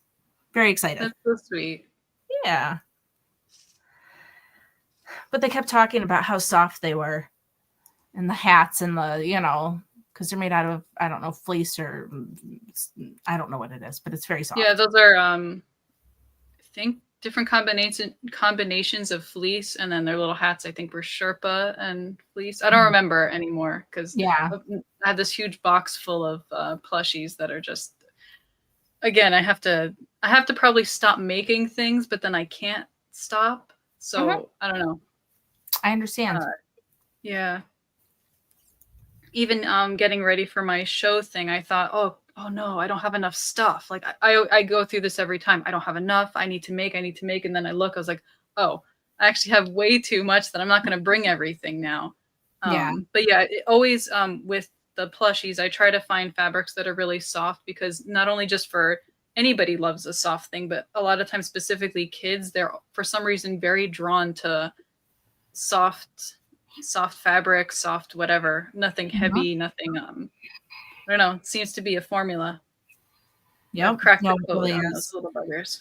very excited. That's so sweet. Yeah. But they kept talking about how soft they were, and the hats and the, because they're made out of, I don't know, fleece or I don't know what it is, but it's very soft. Yeah, those are, I think, different combinations of fleece, and then their little hats, I think, were Sherpa and fleece. I don't remember anymore because I had this huge box full of plushies that are just, again, I have to probably stop making things, but then I can't stop. So I don't know. I understand. Yeah. Even getting ready for my show thing, I thought, oh no, I don't have enough stuff. Like I go through this every time. I don't have enough. I need to make. And then I was like, oh, I actually have way too much that I'm not going to bring everything now. But yeah, always with the plushies, I try to find fabrics that are really soft, because not only just for anybody loves a soft thing, but a lot of times, specifically kids, they're for some reason very drawn to soft fabric, soft whatever, nothing heavy, nothing I don't know, it seems to be a formula. Yeah, cracked the code on those little buggers.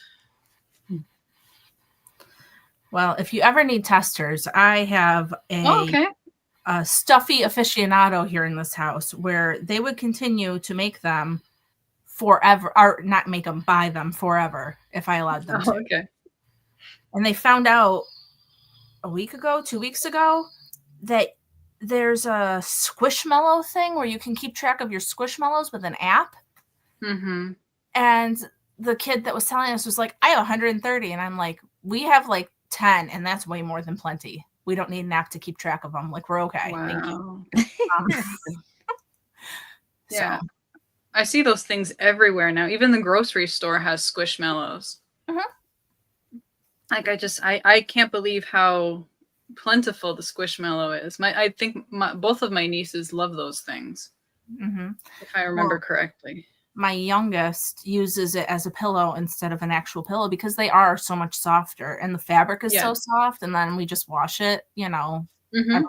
Well, if you ever need testers, I have a stuffy aficionado here in this house where they would continue to make them forever, or not make them, buy them forever if I allowed them to. Okay. And they found out 2 weeks ago, that there's a Squishmallow thing where you can keep track of your Squishmallows with an app. Mm-hmm. And the kid that was telling us was like, I have 130. And I'm like, we have 10, and that's way more than plenty. We don't need an app to keep track of them. We're okay. Wow. Thank you. Yeah. I see those things everywhere now. Even the grocery store has Squishmallows. I can't believe how plentiful the Squishmallow is. I think both of my nieces love those things. If I remember correctly. My youngest uses it as a pillow instead of an actual pillow because they are so much softer, and the fabric is so soft. And then we just wash it, every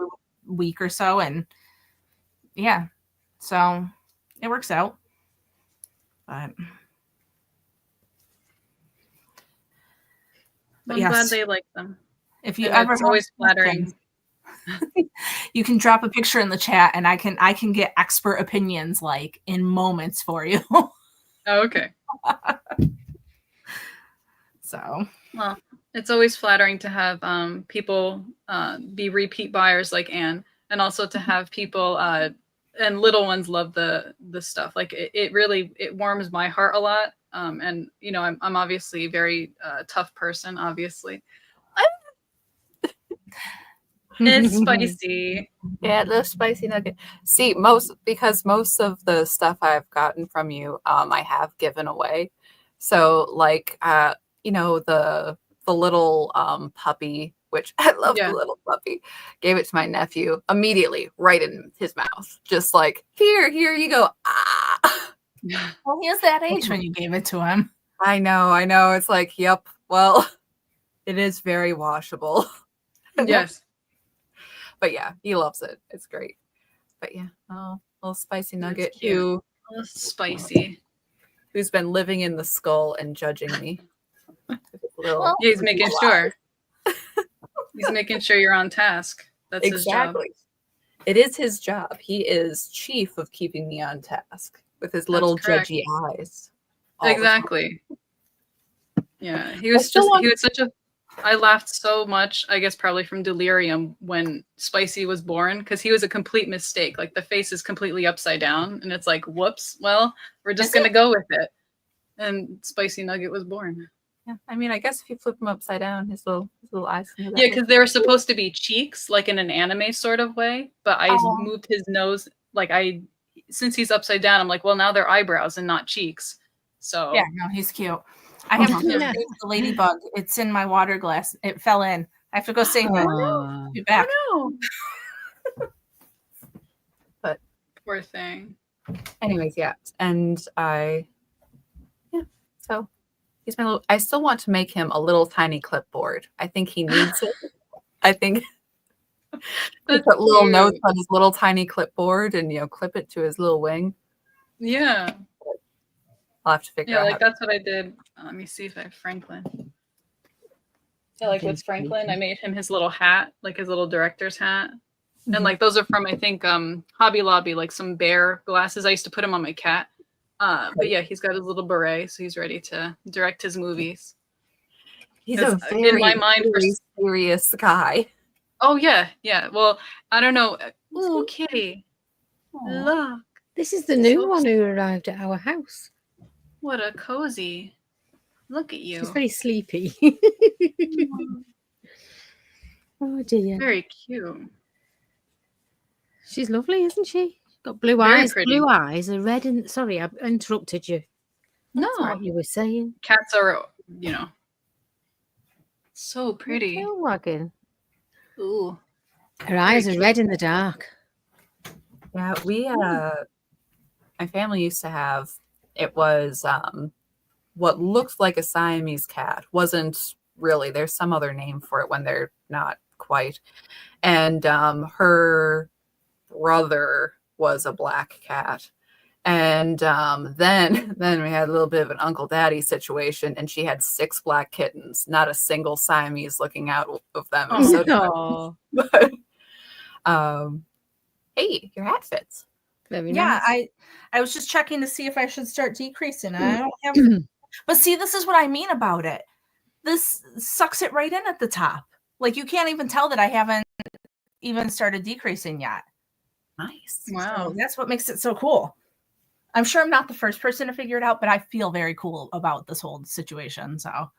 week or so. And so it works out. But I'm glad they like them. If you ever, it's always flattering. You can drop a picture in the chat, and I can get expert opinions in moments for you. Oh, okay. So, well, It's always flattering to have people be repeat buyers like Anne, and also to have people and little ones love the stuff. Like it really warms my heart a lot. And you know, I'm obviously a very tough person. Obviously, it's spicy. Yeah, the spicy nugget. See, because most of the stuff I've gotten from you, I have given away. So, like, you know, the little puppy, which I love Yeah. the little puppy, gave it to my nephew immediately, right in his mouth, just like, here you go. Ah. Well, he was that age when you gave it to him. I know. It's like, yep. Well, it is very washable. Yes. But yeah, he loves it. It's great. But yeah, little spicy nugget cute. Spicy. who's been living in the skull and judging me. Well, Yeah, he's making sure. He's making sure you're on task. That's Exactly. his job. It is his job. He is chief of keeping me on task with his little correct. judgy eyes. all the time. Exactly. Yeah, he was such a. I laughed so much, I guess probably from delirium when Spicy was born, because he was a complete mistake. Like the face is completely upside down, and it's like, whoops. Well, we're just gonna go with it. And Spicy Nugget was born. Yeah, I mean, I guess if you flip him upside down, his little eyes. Can go that Yeah, way. because they were supposed to be cheeks, like in an anime sort of way. But I moved his nose, since he's upside down, I'm like, well, now they're eyebrows and not cheeks. So yeah, no, he's cute. I have to save the ladybug. It's in my water glass. It fell in. I have to go save it. Oh, Be back. Oh, no. But Poor thing. anyways, yeah, and so he's my little. I still want to make him a little tiny clipboard. I think he needs it. I think That's put little cute. notes on his little tiny clipboard and clip it to his little wing. Yeah. I'll have to figure Yeah, out. like that's what I did. Let me see if I have Franklin. Yeah, like with Franklin, I made him his little hat, like his little director's hat. And like those are from I think Hobby Lobby, like some bear glasses. I used to put him on my cat. But yeah, he's got his little beret, so he's ready to direct his movies. He's a 'Cause very, in my mind, very serious guy. Oh yeah. Well, I don't know. Ooh, kitty. Look, this is the new So one who arrived at our house. what a cozy. Look at you. She's very sleepy. Oh dear. Very cute. She's lovely, isn't she? Got blue Very eyes. pretty. Blue eyes are red and sorry, I interrupted you. No, What you were saying. cats are, so pretty. Tail wagging. Ooh. Her eyes are red in the dark. Yeah, my family used to have, it was what looks like a Siamese cat. Wasn't really, there's some other name for it when they're not quite. And her brother was a black cat. And then we had a little bit of an Uncle Daddy situation, and she had 6 black kittens, not a single Siamese looking out of them. It was so Oh, but, hey, your hat fits. very Yeah, nice. I was just checking to see if I should start decreasing. I don't have, but see, this is what I mean about it. This sucks it right in at the top. Like you can't even tell that I haven't even started decreasing yet. Nice. Wow. So that's what makes it so cool. I'm sure I'm not the first person to figure it out, but I feel very cool about this whole situation. So,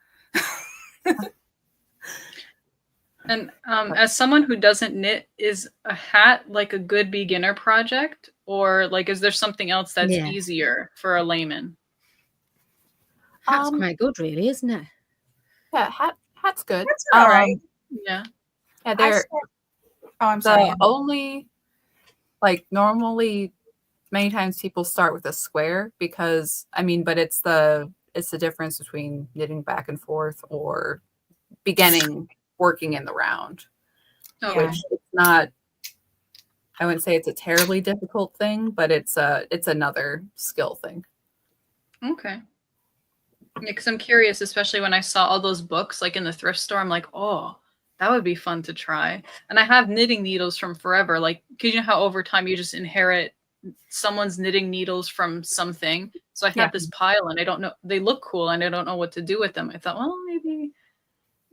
And as someone who doesn't knit, is a hat like a good beginner project, or like is there something else that's Yeah. easier for a layman? That's quite good, really, isn't it? Yeah, hat's good. That's all right. Yeah. Yeah, they're I'm sorry. the only, like, normally many times people start with a square because but it's the difference between knitting back and forth or beginning working in the round, Oh, Yeah. which it's not. I wouldn't say it's a terribly difficult thing, but it's another skill thing. okay. Yeah, because I'm curious, especially when I saw all those books like in the thrift store. I'm like, oh, that would be fun to try. And I have knitting needles from forever. Like, because you know how over time you just inherit someone's knitting needles from something. So I have this pile, and I don't know. They look cool, and I don't know what to do with them. I thought, well, maybe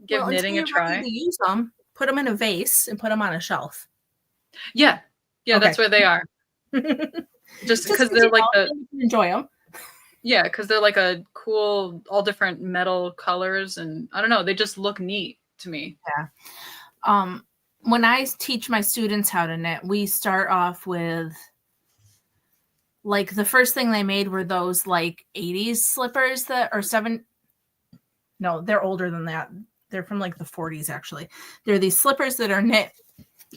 give Well, knitting a until you're ready try. to use them, put them in a vase and put them on a shelf. Yeah. Yeah, that's Okay. where they are. Just because they're like you can enjoy them. yeah, because they're like a cool, all different metal colors, and I don't know, they just look neat to me. Yeah. When I teach my students how to knit, we start off with like the first thing they made were those like 80s slippers that are no, they're older than that. They're from like the 40s actually. They're these slippers that are knit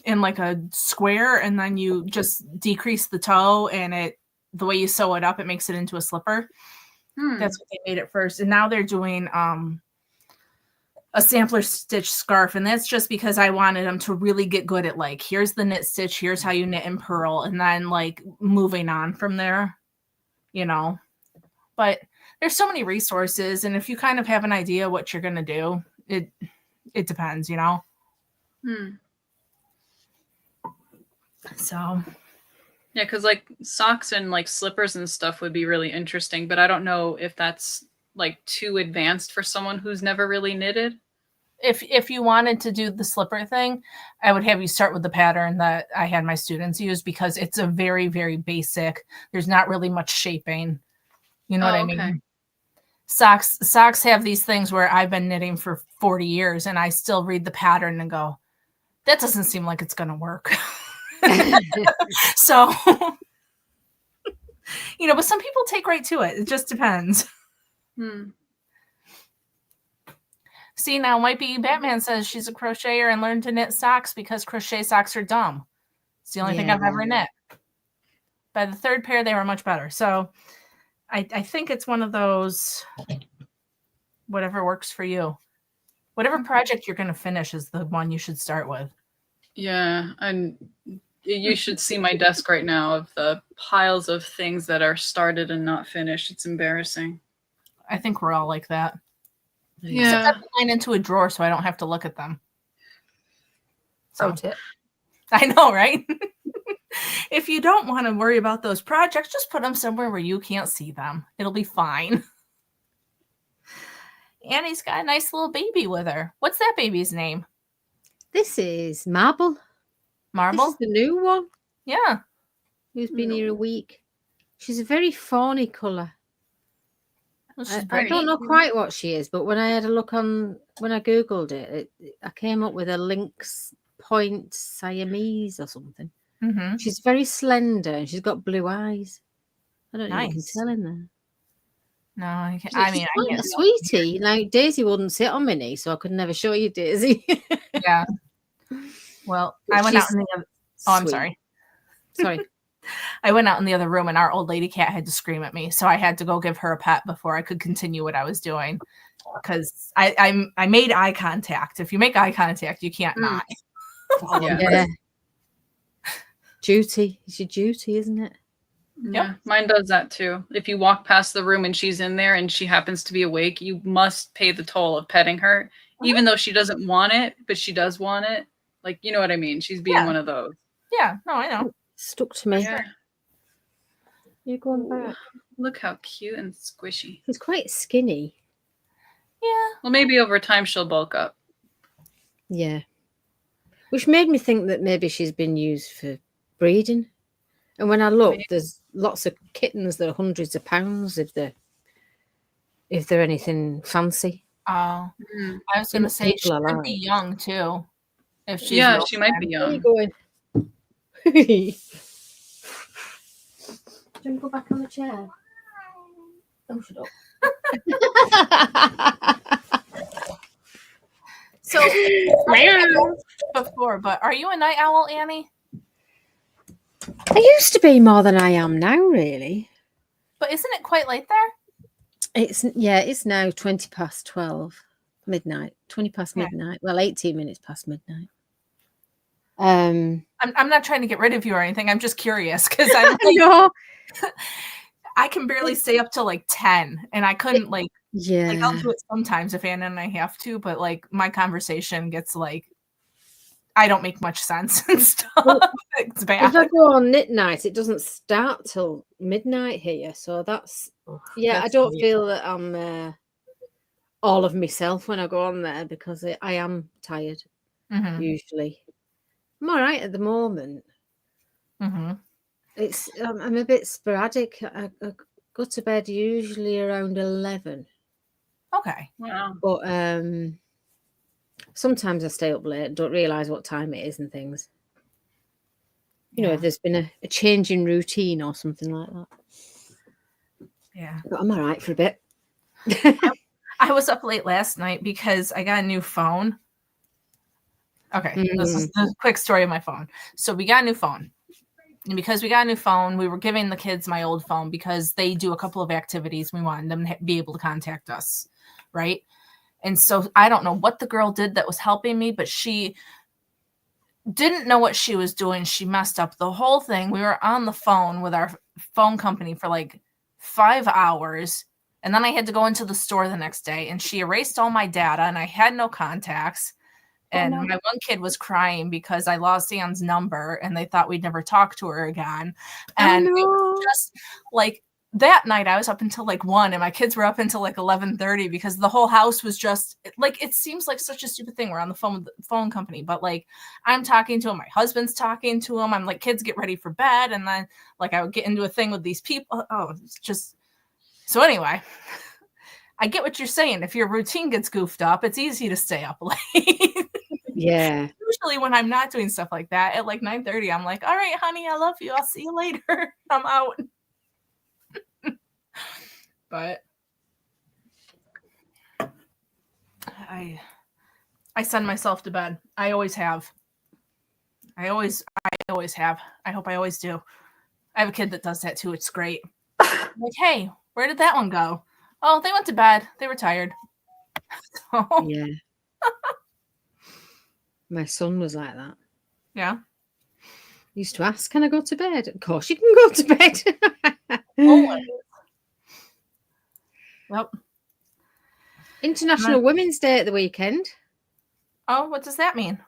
in like a square, and then you just decrease the toe, and the way you sew it up, it makes it into a slipper. That's what they made at first. And now they're doing a sampler stitch scarf, and that's just because I wanted them to really get good at like, here's the knit stitch, here's how you knit and purl, and then like moving on from there, you know. But there's so many resources, and if you kind of have an idea what you're gonna do, it depends, you know. So yeah, because like socks and like slippers and stuff would be really interesting, but I don't know if that's like too advanced for someone who's never really knitted. if you wanted to do the slipper thing, I would have you start with the pattern that I had my students use, because it's a very, very basic. There's not really much shaping. You know what I mean? Okay. Socks have these things where I've been knitting for 40 years and I still read the pattern and go, that doesn't seem like it's going to work. So, you know, but some people take right to it. It just depends. See, now might be Batman says she's a crocheter and learned to knit socks because crochet socks are dumb. It's the only thing I've ever knit. By the third pair, they were much better. So I think it's one of those, whatever works for you. Whatever project you're going to finish is the one you should start with. Yeah, and you should see my desk right now of the piles of things that are started and not finished. It's embarrassing. I think we're all like that. Yeah. Except I mine into a drawer so I don't have to look at them. Pro tip. I know, right? If you don't want to worry about those projects, just put them somewhere where you can't see them. It'll be fine. Annie's got a nice little baby with her. What's that baby's name? This is Marble. Marble? This is the new one. Yeah. Who's been here a week. She's a very fawny colour. Well, I don't know quite what she is, but when I had a look when I Googled it, I came up with a lynx point Siamese or something. Mm-hmm. She's very slender and she's got blue eyes. I don't know if you can Nice. tell in there. No, I can't. She's quite a sweetie. Like Daisy wouldn't sit on me knee, so I could never show you Daisy. Yeah. Well, I went out in the other. Oh, I'm sorry. Sorry. I went out in the other room and our old lady cat had to scream at me, so I had to go give her a pet before I could continue what I was doing, because I made eye contact. If you make eye contact, you can't not. Yeah. Duty. It's your duty, isn't it? Yeah, mine does that too. If you walk past the room and she's in there and she happens to be awake, you must pay the toll of petting her, even though she doesn't want it, but she does want it. Like, you know what I mean? She's being one of those. Yeah, no, I know. Stuck to me. Yeah. You're going back. Look how cute and squishy. He's quite skinny. Yeah. Well, maybe over time she'll bulk up. Yeah. Which made me think that maybe she's been used for breeding. And when I looked, there's lots of kittens that are hundreds of pounds if they're anything fancy. Oh, I was going to say she could be young too. If she's she might be young. Where are you going? Do you want to go back on the chair? Oh, shut up. So, before, but are you a night owl, Annie? I used to be more than I am now, really. But isn't it quite late there? It's now 12:20 midnight. 20 past midnight. Well, 18 minutes past midnight. I'm not trying to get rid of you or anything. I'm just curious because I'm like, no. I can barely stay up till like 10, and I couldn't like I'll do it sometimes if Anna and I have to, but like my conversation gets like I don't make much sense and stuff. Well, it's bad. If I go on knit night, it doesn't start till midnight here, so that's I don't feel that all of myself when I go on there because I am tired Mm-hmm. usually. I'm all right at the moment. Mm-hmm. It's I'm a bit sporadic. I go to bed usually around 11, Okay. Wow. but sometimes I stay up late, don't realise what time it is and things. You know, if there's been a change in routine or something like that. Yeah. But I'm all right for a bit. I was up late last night because I got a new phone. Okay, this is the quick story of my phone. So we got a new phone. And because we got a new phone, we were giving the kids my old phone because they do a couple of activities. We wanted them to be able to contact us, right? And so I don't know what the girl did that was helping me, but she didn't know what she was doing. She messed up the whole thing. We were on the phone with our phone company for like 5 hours. And then I had to go into the store the next day and she erased all my data and I had no contacts. And my one kid was crying because I lost Anne's number and they thought we'd never talk to her again. And it was just like that night I was up until like 1 and my kids were up until like 11:30 because the whole house was just like, it seems like such a stupid thing. We're on the phone with the phone company, but like I'm talking to him, my husband's talking to him. I'm like, kids, get ready for bed. And then like I would get into a thing with these people. Oh, it's just so anyway. I get what you're saying. If your routine gets goofed up, it's easy to stay up late. Yeah. Usually when I'm not doing stuff like that at like 9:30, I'm like, all right, honey, I love you. I'll see you later. I'm out. But I send myself to bed. I always have. I always have. I hope I always do. I have a kid that does that too. It's great. I'm like, hey, where did that one go? Oh, they went to bed. They were tired. So, Yeah. My son was like that. yeah. He used to ask, can I go to bed? Of course you can go to bed. Always. Yep. International Women's Day at the weekend. Oh, what does that mean?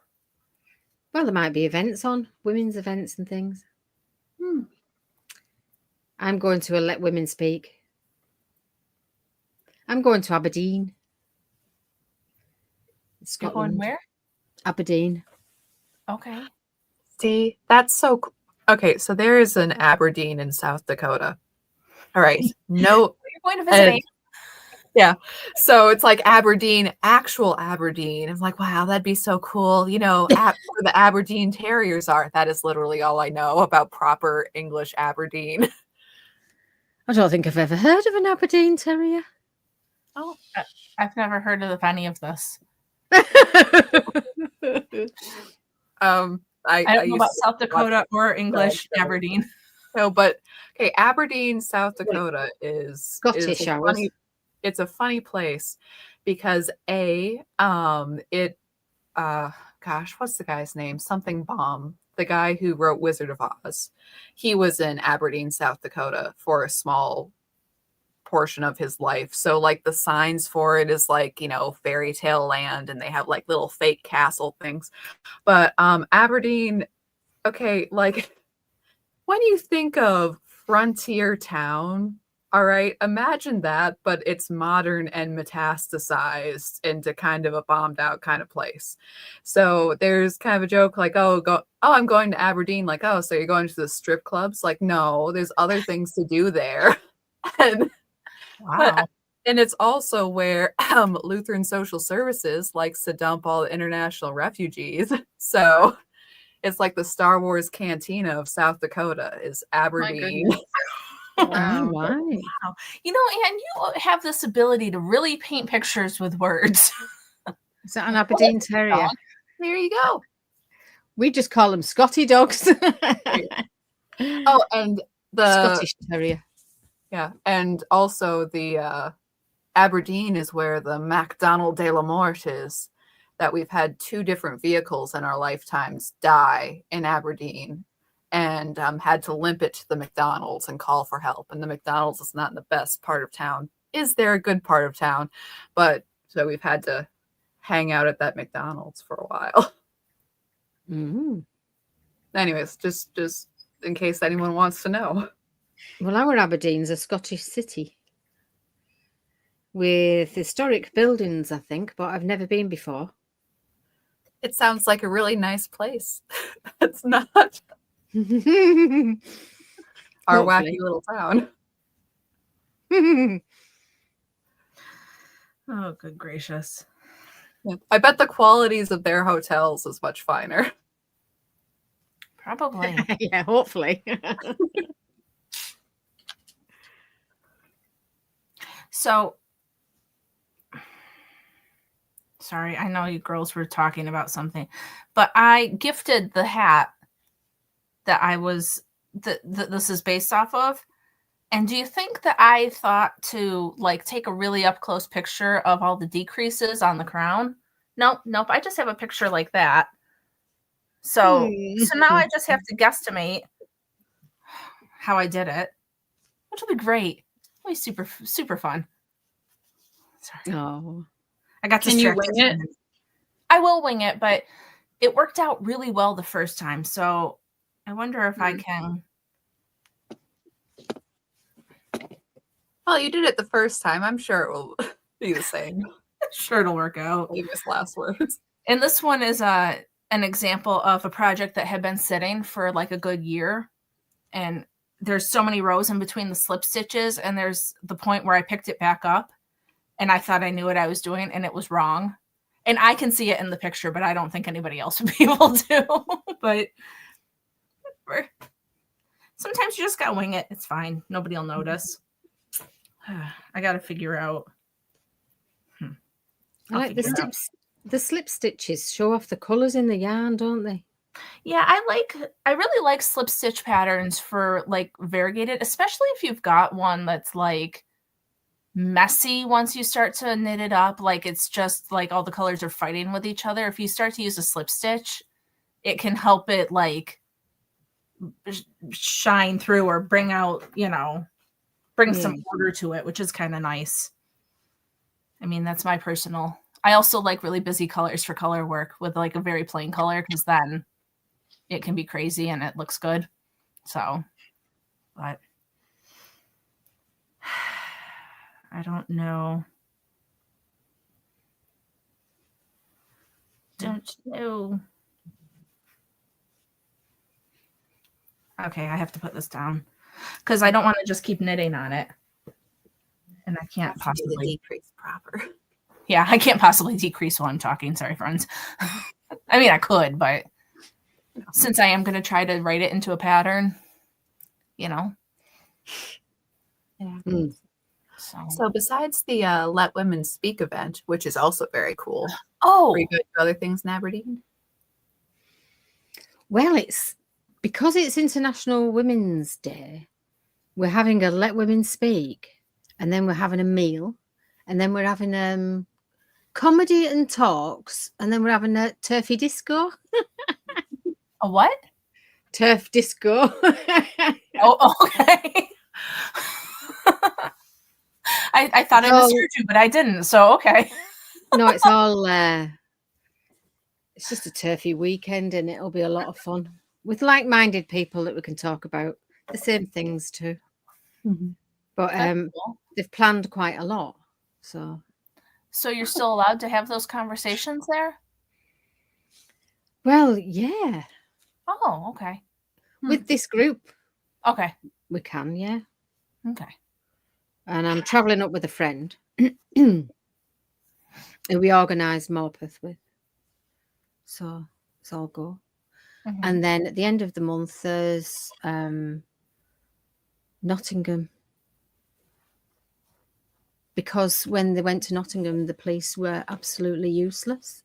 Well, there might be events on, women's events and things. I'm going to a Let Women Speak. I'm going to Aberdeen. You're going Scotland. where? Aberdeen. Okay. See, that's so cool. Okay, so there is an Aberdeen in South Dakota. All right. No. You're going to visit me. Yeah. So it's like Aberdeen, actual Aberdeen. I'm like, wow, that'd be so cool. You know, where the Aberdeen Terriers are. That is literally all I know about proper English Aberdeen. I don't think I've ever heard of an Aberdeen Terrier. Oh, I've never heard of any of this. I don't know about South Dakota or English Aberdeen. No, but okay, Aberdeen, South Dakota is Scottish hours. It's a funny place because gosh, what's the guy's name? Something Baum, the guy who wrote Wizard of Oz. He was in Aberdeen, South Dakota for a small portion of his life. So like the signs for it is like, you know, fairy tale land and they have like little fake castle things. But Aberdeen, okay, like when you think of frontier town, all right, imagine that, but it's modern and metastasized into kind of a bombed out kind of place. So there's kind of a joke like, I'm going to Aberdeen. Like, oh, so you're going to the strip clubs? Like, no, there's other things to do there. Wow. And it's also where Lutheran Social Services likes to dump all the international refugees. So it's like the Star Wars cantina of South Dakota is Aberdeen. Wow. Wow. You know, Anne, you have this ability to really paint pictures with words. Is that an Aberdeen Terrier? There you go. We just call them Scotty dogs. Oh, and the Scottish Terrier. Yeah, and also the Aberdeen is where the MacDonald de la Morte is. That we've had 2 different vehicles in our lifetimes die in Aberdeen and had to limp it to the McDonald's and call for help. And the McDonald's is not in the best part of town. Is there a good part of town? But so we've had to hang out at that McDonald's for a while. Mm-hmm. Anyways, just in case anyone wants to know. Well, our Aberdeen's a Scottish city. with historic buildings, I think, but I've never been before. It sounds like a really nice place. It's not our wacky Hopefully. little town. Oh, good gracious. Yeah. I bet the qualities of their hotels is much finer. Probably. Yeah, hopefully. So, sorry, I know you girls were talking about something, but I gifted the hat that this is based off of. And do you think that I thought to like take a really up close picture of all the decreases on the crown? Nope. I just have a picture like that. So now I just have to guesstimate how I did it, which will be great. It'll be super, super fun. Sorry. Oh. I got Can you distracted. wing it? I will wing it, but it worked out really well the first time. So I wonder if I can. Well, you did it the first time. I'm sure it will be the same. Sure, it'll work out. Famous last words. And this one is an example of a project that had been sitting for like a good year. And there's so many rows in between the slip stitches. And there's the point where I picked it back up and I thought I knew what I was doing and it was wrong. And I can see it in the picture, but I don't think anybody else would be able to. But sometimes you just gotta wing it. It's fine. Nobody will notice. I gotta figure out. I like the slip stitches show off the colours in the yarn, don't they? Yeah, I really like slip stitch patterns for like variegated, especially if you've got one that's like messy once you start to knit it up. Like it's just like all the colors are fighting with each other. If you start to use a slip stitch, it can help it like shine through or bring out, bring some order to it, which is kind of nice. I mean, that's my personal. I also like really busy colors for color work with like a very plain color because then it can be crazy and it looks good. So, but I don't know. Don't know. Okay, I have to put this down because I don't want to just keep knitting on it. And I can't possibly decrease proper. Yeah, I can't possibly decrease while I'm talking. Sorry, friends. I mean, I could, but since I am going to try to write it into a pattern, Yeah. So besides the Let Women Speak event, which is also very cool. Oh, Are you going to other things in Aberdeen? Well, it's because it's International Women's Day. We're having a Let Women Speak, and then we're having a meal, and then we're having comedy and talks, and then we're having a turfy disco. a what? Turf disco. Oh, okay. I thought I misheard you, but I didn't. So okay. No, it's all. It's just a turfy weekend, and it'll be a lot of fun with like-minded people that we can talk about the same things too. Mm-hmm. But Cool. they've planned quite a lot. So you're still allowed to have those conversations there? Well, yeah. Oh, okay. With this group. Okay. We can, yeah. Okay. And I'm travelling up with a friend who we organised Morpeth with. So it's all go. Mm-hmm. And then at the end of the month, there's Nottingham. Because when they went to Nottingham, the police were absolutely useless.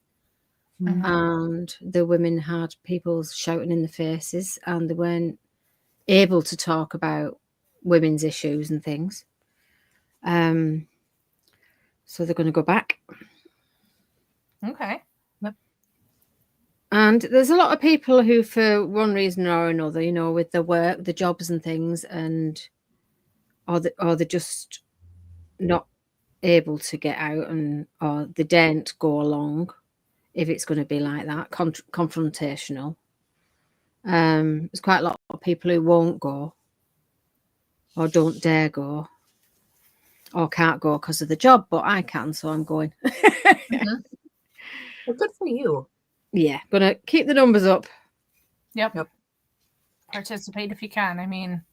Mm-hmm. And the women had people shouting in the faces, and they weren't able to talk about women's issues and things. So they're going to go back. Okay. Yep. And there's a lot of people who, for one reason or another, with their work, the jobs and things, or they're just not able to get out, or they daren't go along if it's going to be like that, confrontational. There's quite a lot of people who won't go or don't dare go or can't go because of the job, but I can, so I'm going. Mhm. Well, good for you. Yeah, gonna keep the numbers up. Yep. Participate if you can. I mean,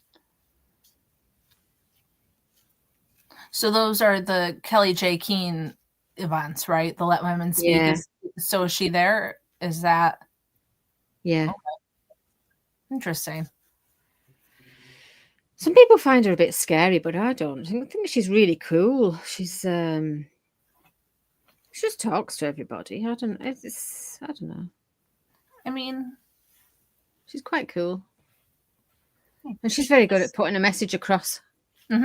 so those are the Kelly J. Keene events, right? The Let Women Speak. Yeah. So is she there? Is that Yeah. interesting? Some people find her a bit scary, but I don't. I think she's really cool. She just talks to everybody. I don't know. I mean, She's quite cool. And she's very good at putting a message across. she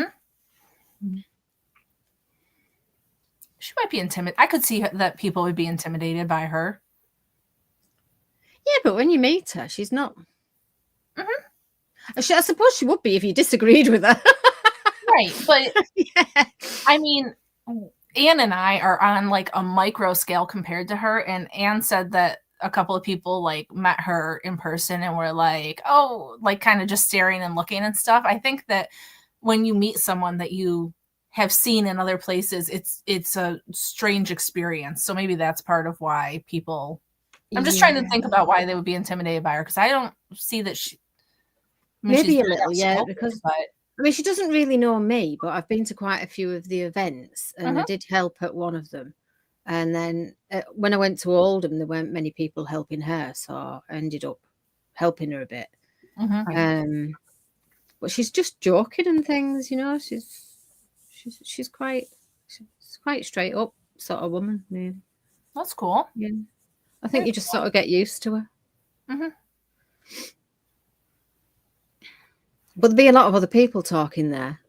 might be intimidated. I could see that people would be intimidated by her. Yeah, but when you meet her, she's not. I suppose she would be if you disagreed with her. Right. But Yeah. I mean, Anne and I are on like a micro scale compared to her. And Anne said that a couple of people like met her in person and were like, oh, like kind of just staring and looking and stuff. I think that when you meet someone that you have seen in other places, it's a strange experience. So maybe that's part of why people. I'm just trying to think about why they would be intimidated by her, because I don't see that she. I mean, Maybe she's a little, yeah, spoken, because but I mean, she doesn't really know me, but I've been to quite a few of the events, and I Mhm. did help at one of them. And then when I went to Oldham, there weren't many people helping her, so I ended up helping her a bit. Mhm. But she's just joking and things, you know. She's quite straight up sort of woman. Yeah. That's cool. Yeah. I think you just sort of get used to her. Mhm. But there'll be a lot of other people talking there.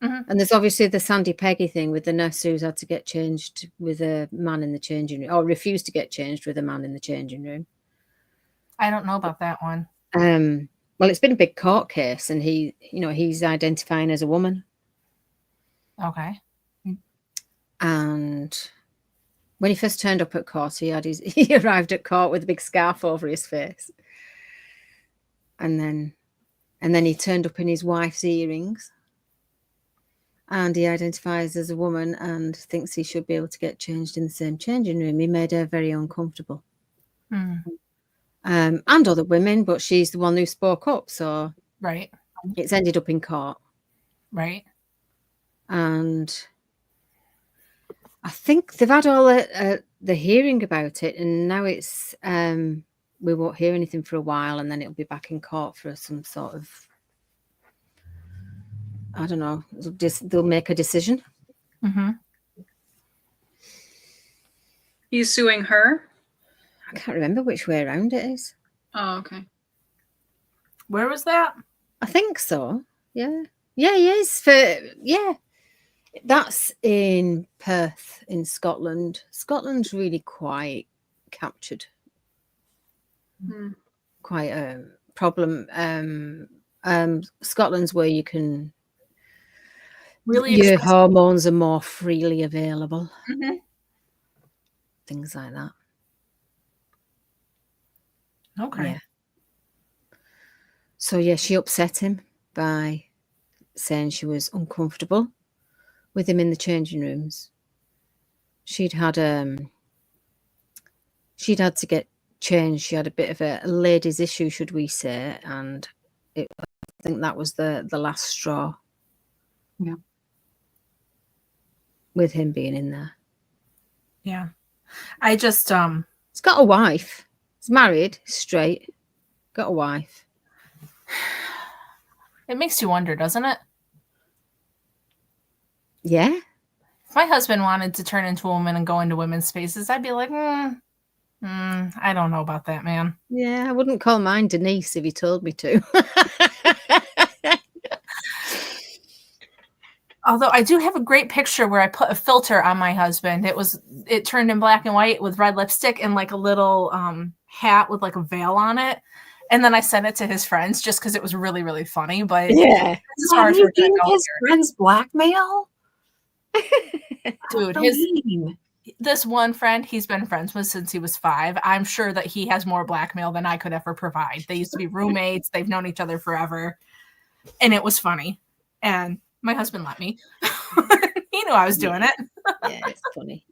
Mhm. And there's obviously the Sandy Peggy thing with the nurse who's had to get changed with a man in the changing room, or refused to get changed with a man in the changing room. I don't know about that one. Well, it's been a big court case, and he's identifying as a woman. Okay. And when he first turned up at court, he arrived at court with a big scarf over his face. And then he turned up in his wife's earrings. And he identifies as a woman and thinks he should be able to get changed in the same changing room. He made her very uncomfortable. And other women, but she's the one who spoke up. So Right. it's ended up in court. Right. And I think they've had all the hearing about it, and now it's we won't hear anything for a while, and then it'll be back in court for some sort of, I don't know, they'll make a decision. He's suing her? I can't remember which way around it is. Oh, okay. Where was that? I think so. Yeah. Yeah, he is. That's in Perth in Scotland. Scotland's really quite captured. Quite a problem. Scotland's where you can Really your express- hormones are more freely available. Things like that. Okay. Yeah. So yeah, she upset him by saying she was uncomfortable with him in the changing rooms. She'd had to get changed. She had a bit of a ladies' issue, should we say, and I think that was the last straw. Yeah. With him being in there. Yeah. I just He's got a wife. He's married, straight, got a wife. It makes you wonder, doesn't it? Yeah. If my husband wanted to turn into a woman and go into women's spaces, I'd be like, I don't know about that, man. Yeah, I wouldn't call mine Denise if he told me to. Although I do have a great picture where I put a filter on my husband. It turned in black and white with red lipstick and like a little hat with like a veil on it. And then I sent it to his friends just because it was really, really funny. But Yeah. as far as we're gonna go his here. friends blackmail? Dude, this one friend he's been friends with since he was 5. I'm sure that he has more blackmail than I could ever provide. They used to be roommates. They've known each other forever. And it was funny. And my husband let me. He He knew I was doing it. Yeah, it's funny.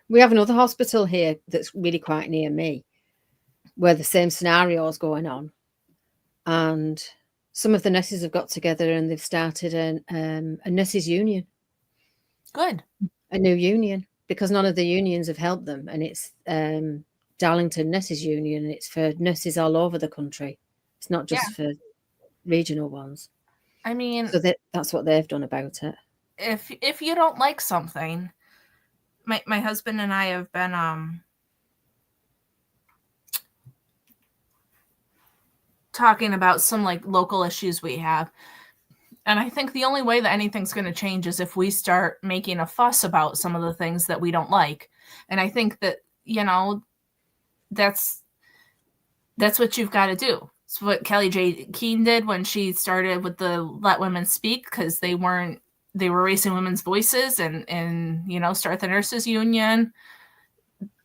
We have another hospital here that's really quite near me where the same scenario is going on. And some of the nurses have got together and they've started a nurses union. Good. A new union, because none of the unions have helped them. And it's Darlington Nurses Union, and it's for nurses all over the country. It's not just for regional ones. I mean, so that's what they've done about it. If you don't like something, my husband and I have been talking about some like local issues we have. And I think the only way that anything's going to change is if we start making a fuss about some of the things that we don't like. And I think that, you know, that's what you've got to do. It's what Kelly J. Keene did when she started with the Let Women Speak, because they were raising women's voices and you know, start the nurses union.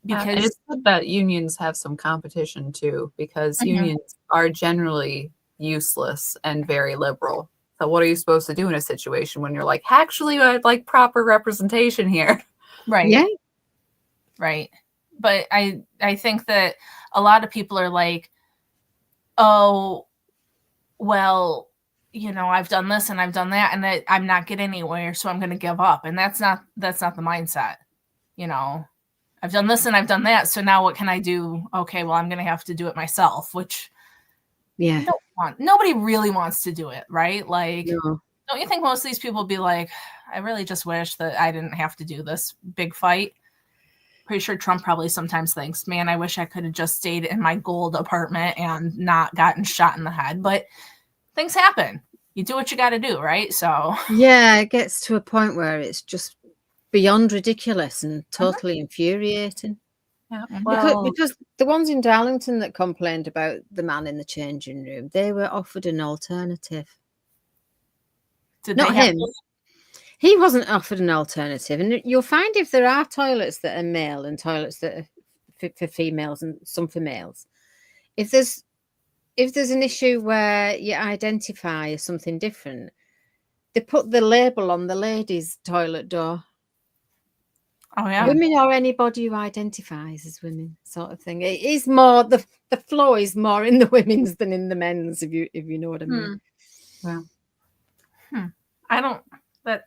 Because it's good that unions have some competition too, because unions are generally useless and very liberal. So what are you supposed to do in a situation when you're like, actually, I'd like proper representation here? Right. Yeah. Right. But I think that a lot of people are like, oh, well, you know, I've done this and I've done that and that I'm not getting anywhere, so I'm going to give up. And that's not the mindset. You know, I've done this and I've done that, so now what can I do? Okay, well, I'm going to have to do it myself, which nobody really wants to do it, right? Like, don't you think most of these people would be like, I really just wish that I didn't have to do this big fight? Pretty sure Trump probably sometimes thinks, man, I wish I could have just stayed in my gold apartment and not gotten shot in the head. But things happen. You do what you got to do, right? So yeah, it gets to a point where it's just beyond ridiculous and totally infuriating. Yeah, well, because the ones in Darlington that complained about the man in the changing room, they were offered an alternative. Not him. He wasn't offered an alternative. And you'll find if there are toilets that are male and toilets that are fit for females and some for males, if there's an issue where you identify as something different, they put the label on the ladies' toilet door. Oh yeah, women or anybody who identifies as women, sort of thing. It is more the flow is more in the women's than in the men's, if you know what I mean. Well, I don't. But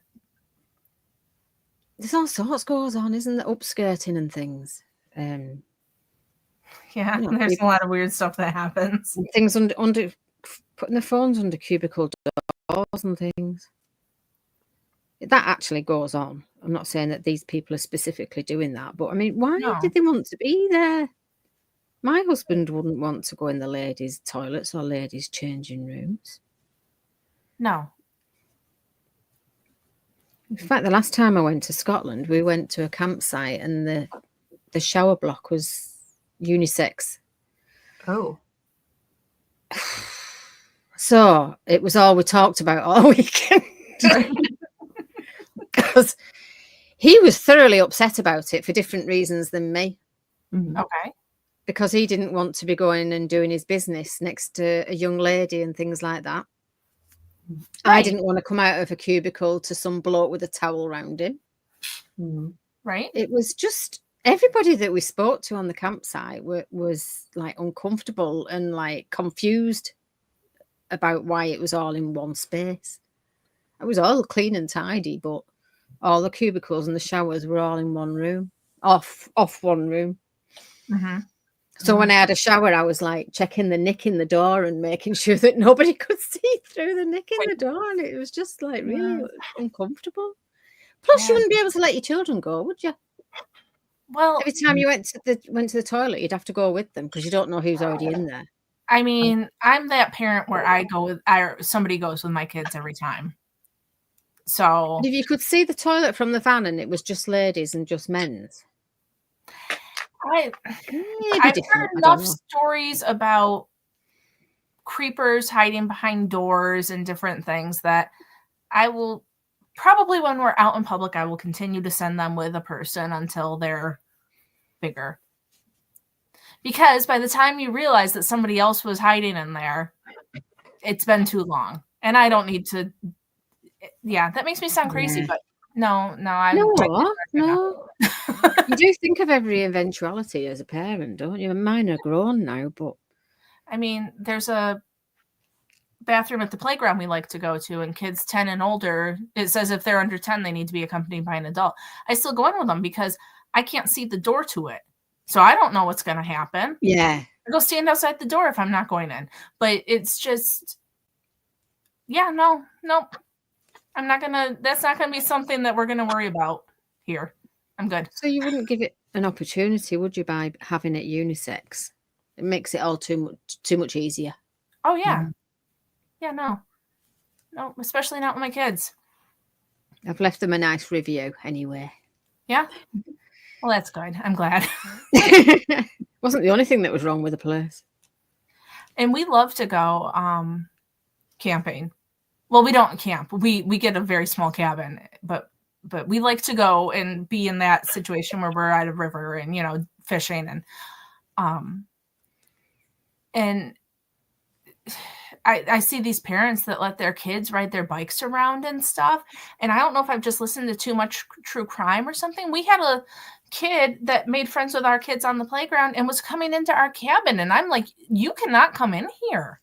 there's all sorts goes on, isn't there? Upskirting and things. Yeah, you know, there's a lot of weird stuff that happens. And things under putting the phones under cubicle doors and things. That actually goes on. I'm not saying that these people are specifically doing that, but I mean, why did they want to be there? My husband wouldn't want to go in the ladies' toilets or ladies' changing rooms. No. In fact, the last time I went to Scotland, we went to a campsite and the shower block was unisex. Oh. So it was all we talked about all weekend. Because he was thoroughly upset about it for different reasons than me. Okay. Because he didn't want to be going and doing his business next to a young lady and things like that. Right. I didn't want to come out of a cubicle to some bloke with a towel around him. Right. It was just everybody that we spoke to on the campsite was like uncomfortable and like confused about why it was all in one space. It was all clean and tidy, but all the cubicles and the showers were all in one room, off one room. So when I had a shower, I was like checking the nick in the door and making sure that nobody could see through the nick in the door. And it was just like really uncomfortable. Plus, you wouldn't be able to let your children go, would you? Well, every time you went to the toilet, you'd have to go with them because you don't know who's already in there. I mean, I'm that parent where I go with, somebody goes with my kids every time. So if you could see the toilet from the van and it was just ladies and just men's. I've heard enough stories about creepers hiding behind doors and different things that I will probably, when we're out in public, I will continue to send them with a person until they're bigger. Because by the time you realize that somebody else was hiding in there, it's been too long. And I don't need to. Yeah, that makes me sound crazy, but No, No. You do think of every eventuality as a parent, don't you? Mine are grown now, but I mean, there's a bathroom at the playground we like to go to, and kids 10 and older, it says if they're under 10, they need to be accompanied by an adult. I still go in with them because I can't see the door to it. So I don't know what's going to happen. yeah. I go stand outside the door if I'm not going in. But it's just, yeah, no. I'm not going to, that's not going to be something that we're going to worry about here. I'm good. So you wouldn't give it an opportunity, would you, by having it unisex? It makes it all too much easier. Oh, yeah. Yeah, no, especially not with my kids. I've left them a nice review anyway. Yeah? Well, that's good. I'm glad. Wasn't the only thing that was wrong with the place. And we love to go camping. Well, we don't camp. We get a very small cabin, but we like to go and be in that situation where we're at a river and, fishing and I see these parents that let their kids ride their bikes around and stuff. And I don't know if I've just listened to too much true crime or something. We had a kid that made friends with our kids on the playground and was coming into our cabin. And I'm like, you cannot come in here.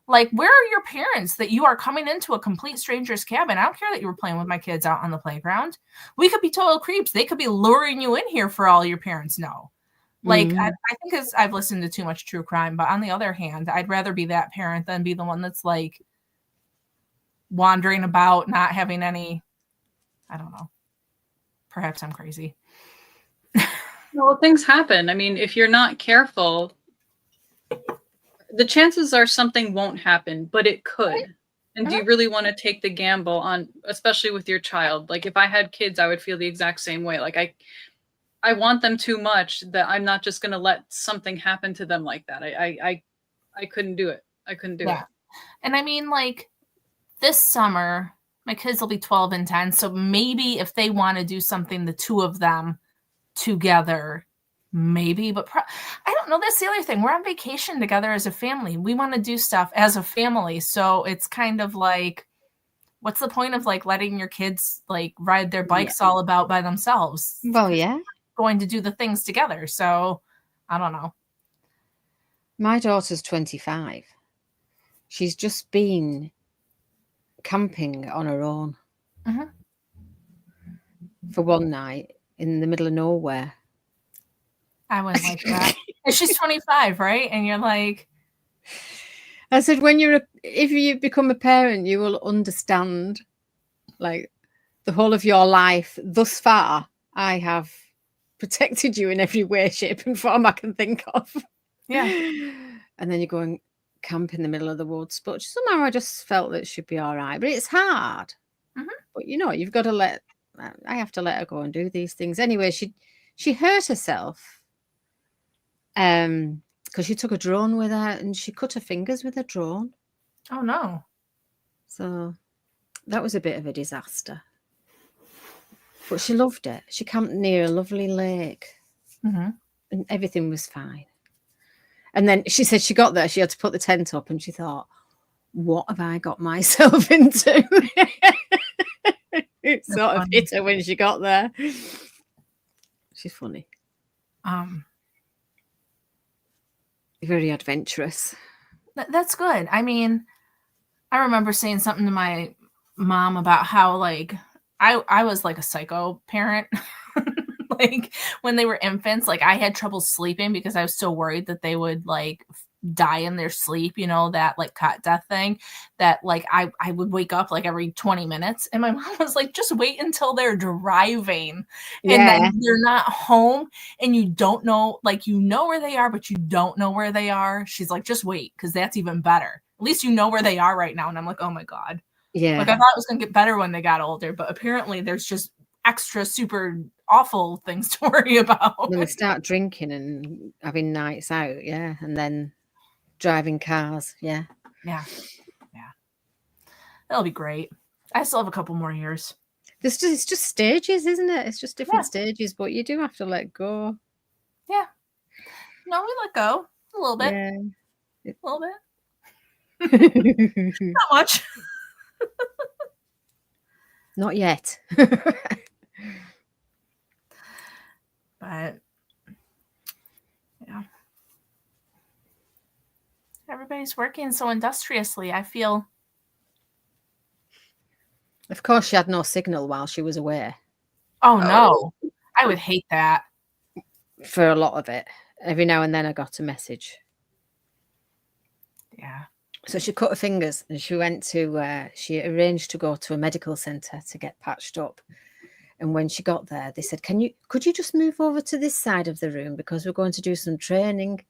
Like, where are your parents that you are coming into a complete stranger's cabin? I don't care that you were playing with my kids out on the playground. We could be total creeps. They could be luring you in here for all your parents know. Like, I think I've listened to too much true crime, but on the other hand, I'd rather be that parent than be the one that's like wandering about, not having any, I don't know. Perhaps I'm crazy. Well, things happen. I mean, if you're not careful, the chances are something won't happen, but it could. And do you really want to take the gamble on, especially with your child? Like, if I had kids, I would feel the exact same way. Like, I want them too much that I'm not just going to let something happen to them like that. I couldn't do it. I couldn't do it. And I mean, like, this summer, my kids will be 12 and 10. So maybe if they want to do something, the two of them together, maybe. But I don't know. That's the other thing. We're on vacation together as a family. We want to do stuff as a family. So it's kind of like, what's the point of like letting your kids like ride their bikes all about by themselves? Well, yeah. Going to do the things together. So I don't know. My daughter's 25. She's just been camping on her own for one night in the middle of nowhere. I wouldn't like that. And she's 25, right? And you're like, I said, if you become a parent, you will understand, like, the whole of your life thus far. I have protected you in every way, shape, and form I can think of. Yeah. And then you're going camp in the middle of the woods. But somehow I just felt that she'd be all right. But it's hard. But you've got to I have to let her go and do these things. Anyway, she hurt herself because she took a drone with her and she cut her fingers with a drone. Oh, no. So that was a bit of a disaster. But she loved it. She camped near a lovely lake and everything was fine. And then she said she got there, she had to put the tent up and she thought, what have I got myself into? It sort of hit her when she got there. She's funny. Very adventurous. That's good. I mean, I remember saying something to my mom about how, like, I was like a psycho parent. Like, when they were infants, like, I had trouble sleeping because I was so worried that they would, like, die in their sleep, that, like, cot death thing, that, like, I would wake up, like, every 20 minutes. And my mom was like, just wait until they're driving. And then they're not home and you don't know, like, where they are, but you don't know where they are. She's like, just wait, because that's even better. At least you know where they are right now. And I'm like, oh, my God. Yeah. Like, I thought it was going to get better when they got older, but apparently there's just extra super awful things to worry about. Then they start drinking and having nights out, and then driving cars, yeah. That'll be great. I still have a couple more years. It's just stages, isn't it? It's just different stages, but you do have to let go. Yeah. No, we let go a little bit. Yeah. A little bit. Not much. Not yet. But yeah, everybody's working so industriously. I feel. Of course, she had no signal while she was away Oh no, I would hate that. for a lot of it. Every now and then I got a message. Yeah. So she cut her fingers and she went to, she arranged to go to a medical centre to get patched up. And when she got there, they said, could you just move over to this side of the room because we're going to do some training?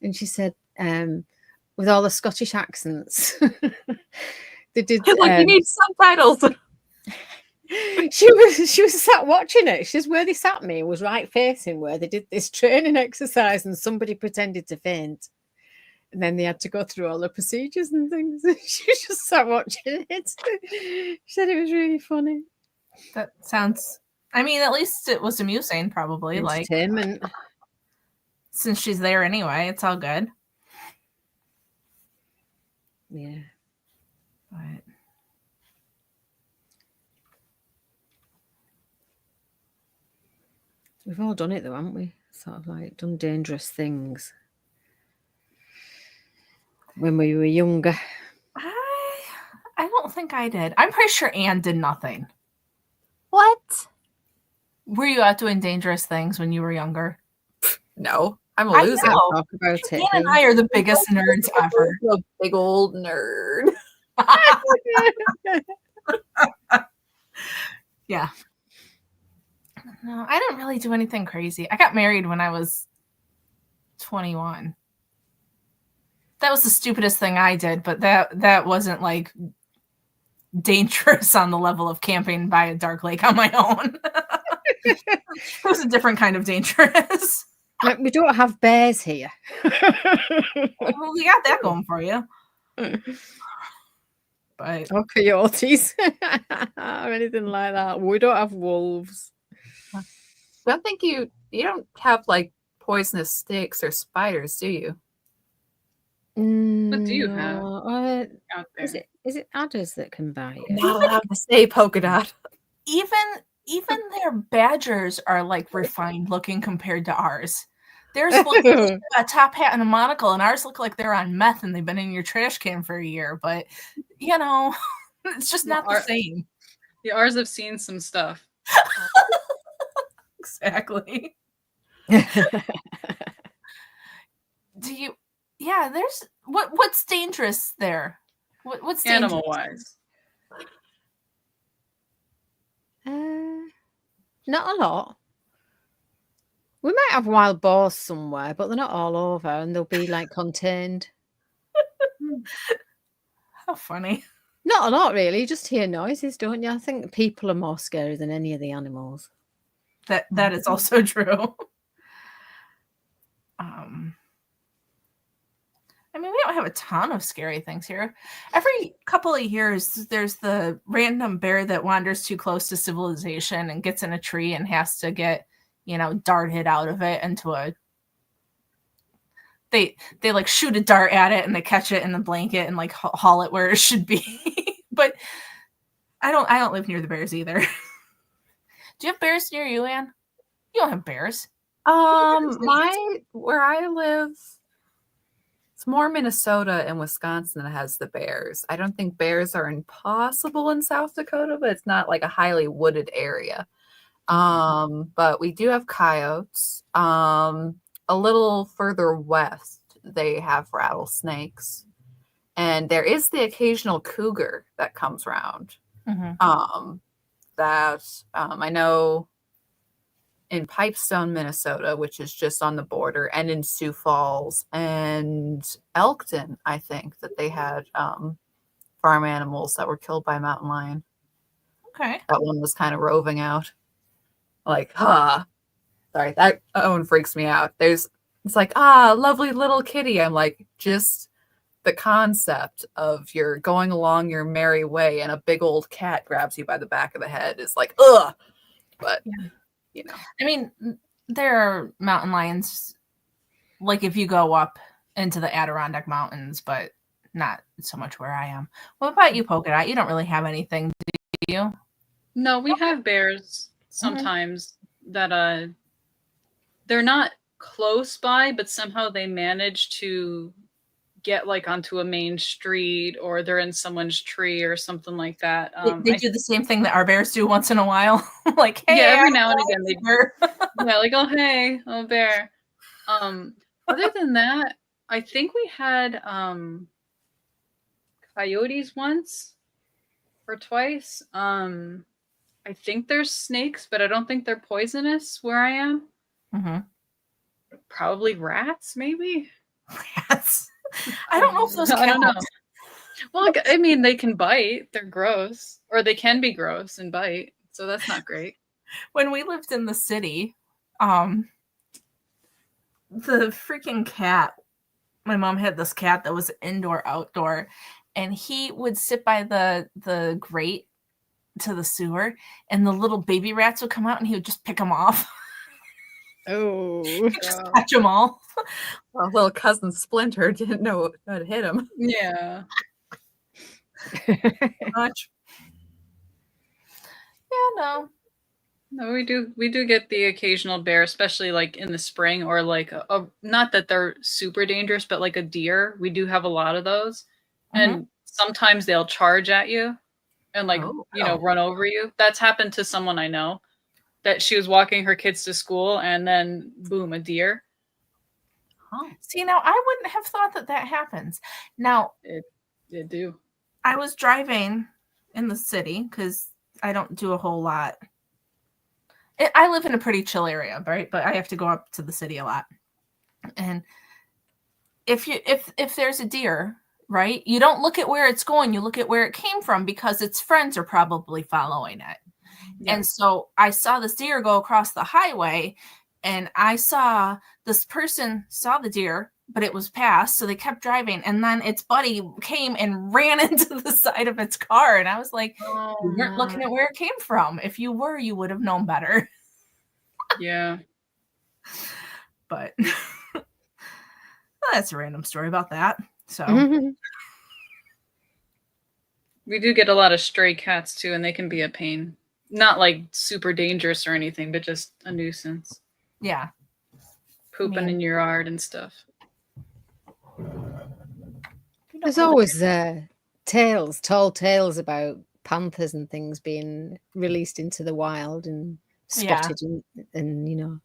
And she said, with all the Scottish accents, they did. Like, you need subtitles. She was sat watching it. She's where they sat me was right facing where they did this training exercise, and somebody pretended to faint. And then they had to go through all the procedures and things. She just sat watching it. She said it was really funny. That sounds. I mean, at least it was amusing, probably. Like, Entertainment. since she's there anyway, it's all good. Yeah. But We've all done it though, haven't we? Sort of like done dangerous things when we were younger. I don't think I did. I'm pretty sure Anne did nothing. What? Were you out doing dangerous things when you were younger? No, I'm a I loser. know. Talk about it. Anne and I are the biggest nerds ever. A big old nerd. Yeah. No, I didn't really do anything crazy. I got married when I was 21. That was the stupidest thing I did, but that wasn't like dangerous on the level of camping by a dark lake on my own. It was a different kind of dangerous. Like, we don't have bears here. Well, we got that going for you. But Or coyotes or anything like that. We don't have wolves. I don't think you don't have like poisonous snakes or spiders, do you? What do you have No. out there? Is it adders that can bite you? Not allowed to say polka dot. even their badgers are like refined looking compared to ours. Theirs look like a top hat and a monocle, and ours look like they're on meth and they've been in your trash can for a year. But you know, it's just not the same. The ours have seen some stuff. Exactly. Do you? Yeah. There's what's dangerous there? What's Animal dangerous? wise? Not a lot. We might have wild boars somewhere, but they're not all over, and they'll be like contained. How funny. Not a lot, really. You just hear noises, don't you? I think people are more scary than any of the animals. That is also true. I mean, we don't have a ton of scary things here. Every couple of years, there's the random bear that wanders too close to civilization and gets in a tree and has to get, darted out of it into a. They like shoot a dart at it and they catch it in the blanket and like haul it where it should be. But I don't live near the bears either. Do you have bears near you, Anne? You don't have bears. Where I live, it's more Minnesota and Wisconsin that has the bears. I don't think bears are impossible in South Dakota, but it's not like a highly wooded area. But we do have coyotes. A little further west, they have rattlesnakes, and there is the occasional cougar that comes around. Mm-hmm. I know in Pipestone, Minnesota, which is just on the border, and in Sioux Falls and Elkton, I think that they had farm animals that were killed by mountain lion. Okay. That one was kind of roving out. Like, sorry, that one freaks me out. It's like, lovely little kitty. I'm like, just the concept of you're going along your merry way and a big old cat grabs you by the back of the head is like, ugh. But, I mean, there are mountain lions, like if you go up into the Adirondack Mountains, but not so much where I am. What about you, Polka Dot? You don't really have anything, do you? No, we have bears sometimes that they're not close by, but somehow they manage to get like onto a main street, or they're in someone's tree or something like that. They do the same thing that our bears do once in a while. Like, hey, yeah, every now and again they bear. yeah, like, oh hey, oh bear. Other than that, I think we had coyotes once or twice. I think there's snakes, but I don't think they're poisonous where I am. Mm-hmm. Probably rats, maybe. Rats. I don't know if those count. I don't know. Well, I mean, they can bite. They're gross, or they can be gross and bite. So that's not great. When we lived in the city, the freaking cat. My mom had this cat that was indoor, outdoor, and he would sit by the grate to the sewer, and the little baby rats would come out, and he would just pick them off. Oh, Just catch them all. Well, little cousin Splinter didn't know how to hit him. Yeah. Much. Yeah, No, we do get the occasional bear, especially like in the spring, or like not that they're super dangerous, but like a deer. We do have a lot of those, and sometimes they'll charge at you and like run over you. That's happened to someone I know, that she was walking her kids to school, and then boom, a deer. Huh. See, now I wouldn't have thought that happens. Now it do. I was driving in the city because I don't do a whole lot. I live in a pretty chill area, right? But I have to go up to the city a lot. And if there's a deer, right, you don't look at where it's going, you look at where it came from, because its friends are probably following it. Yeah. And so I saw this deer go across the highway, and I saw this person saw the deer, but it was past, so they kept driving, and then its buddy came and ran into the side of its car, and I was like, you weren't looking at where it came from. If you were, you would have known better. Yeah. But well, that's a random story about that. So we do get a lot of stray cats too, and they can be a pain. Not like super dangerous or anything, but just a nuisance. Yeah. Pooping in your yard and stuff. There's always tall tales about panthers and things being released into the wild and spotted and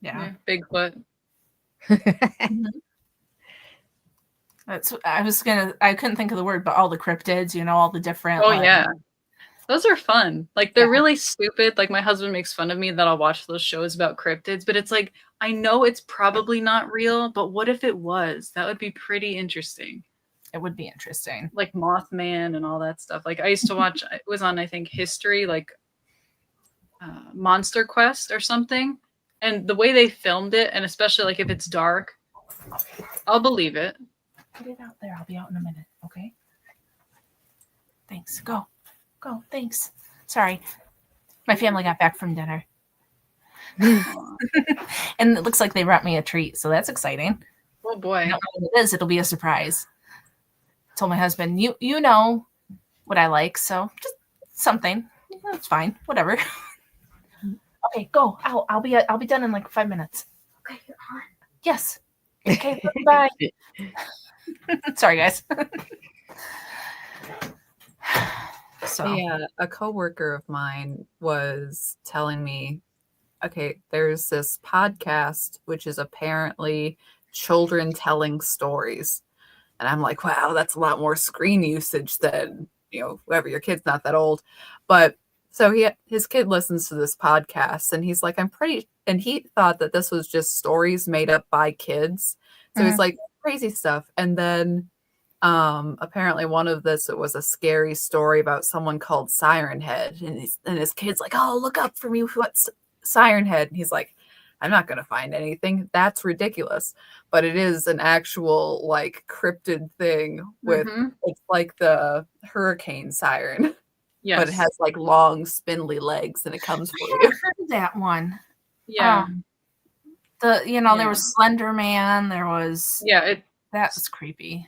Yeah. Bigfoot. That's I couldn't think of the word, but all the cryptids, all the different. Oh yeah. Those are fun. Like, they're really stupid. Like, my husband makes fun of me that I'll watch those shows about cryptids, but it's like, I know it's probably not real, but what if it was? That would be pretty interesting. It would be interesting. Like Mothman and all that stuff. Like, I used to watch, it was on, I think, History, like Monster Quest or something. And the way they filmed it, and especially like if it's dark, I'll believe it. Put it out there. I'll be out in a minute. Okay. Thanks. Go, thanks. Sorry. My family got back from dinner. And it looks like they brought me a treat, so that's exciting. Oh boy. I don't know what it is. It'll be a surprise. I told my husband, you know what I like, so just something. That's fine. Whatever. Okay, go out. I'll be done in like 5 minutes. Okay, you're on. Yes. Okay, bye. Sorry, guys. So yeah, a coworker of mine was telling me, okay, there's this podcast which is apparently children telling stories, and I'm like, wow, that's a lot more screen usage than whoever, your kid's not that old, but so his kid listens to this podcast, and he's like, and he thought that this was just stories made up by kids, so he's like, crazy stuff, and then apparently one of this, it was a scary story about someone called Siren Head, and his kid's like, oh, look up for me, what's Siren Head? And he's like, I'm not going to find anything. That's ridiculous. But it is an actual like cryptid thing with it's like the hurricane siren. Yes. But it has like long spindly legs, and it comes for you. I heard that one. Yeah. There was Slender Man, there was that was creepy.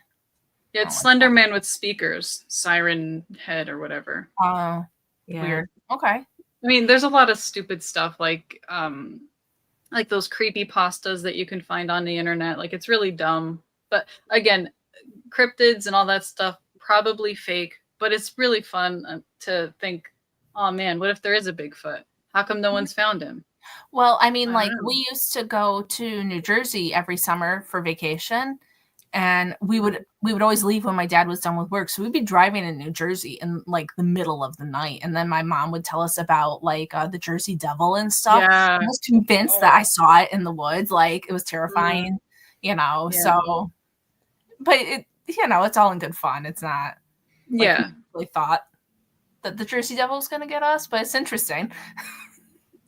Yeah, it's Slender Man with speakers, Siren Head or whatever. Yeah. Weird. Okay. I mean, there's a lot of stupid stuff like those creepy pastas that you can find on the internet. Like, it's really dumb. But again, cryptids and all that stuff, probably fake, but it's really fun to think, oh man, what if there is a Bigfoot? How come no one's found him? Well, I mean, I like, don't know. we used to go to New Jersey every summer for vacation, and we would always leave when my dad was done with work. So we'd be driving in New Jersey in like the middle of the night, and then my mom would tell us about like the Jersey Devil and stuff. Yeah. I was convinced that I saw it in the woods. Like, it was terrifying, you know. Yeah. So, but it, you know, it's all in good fun. It's not like Yeah. we really thought that the Jersey Devil was going to get us, but it's interesting.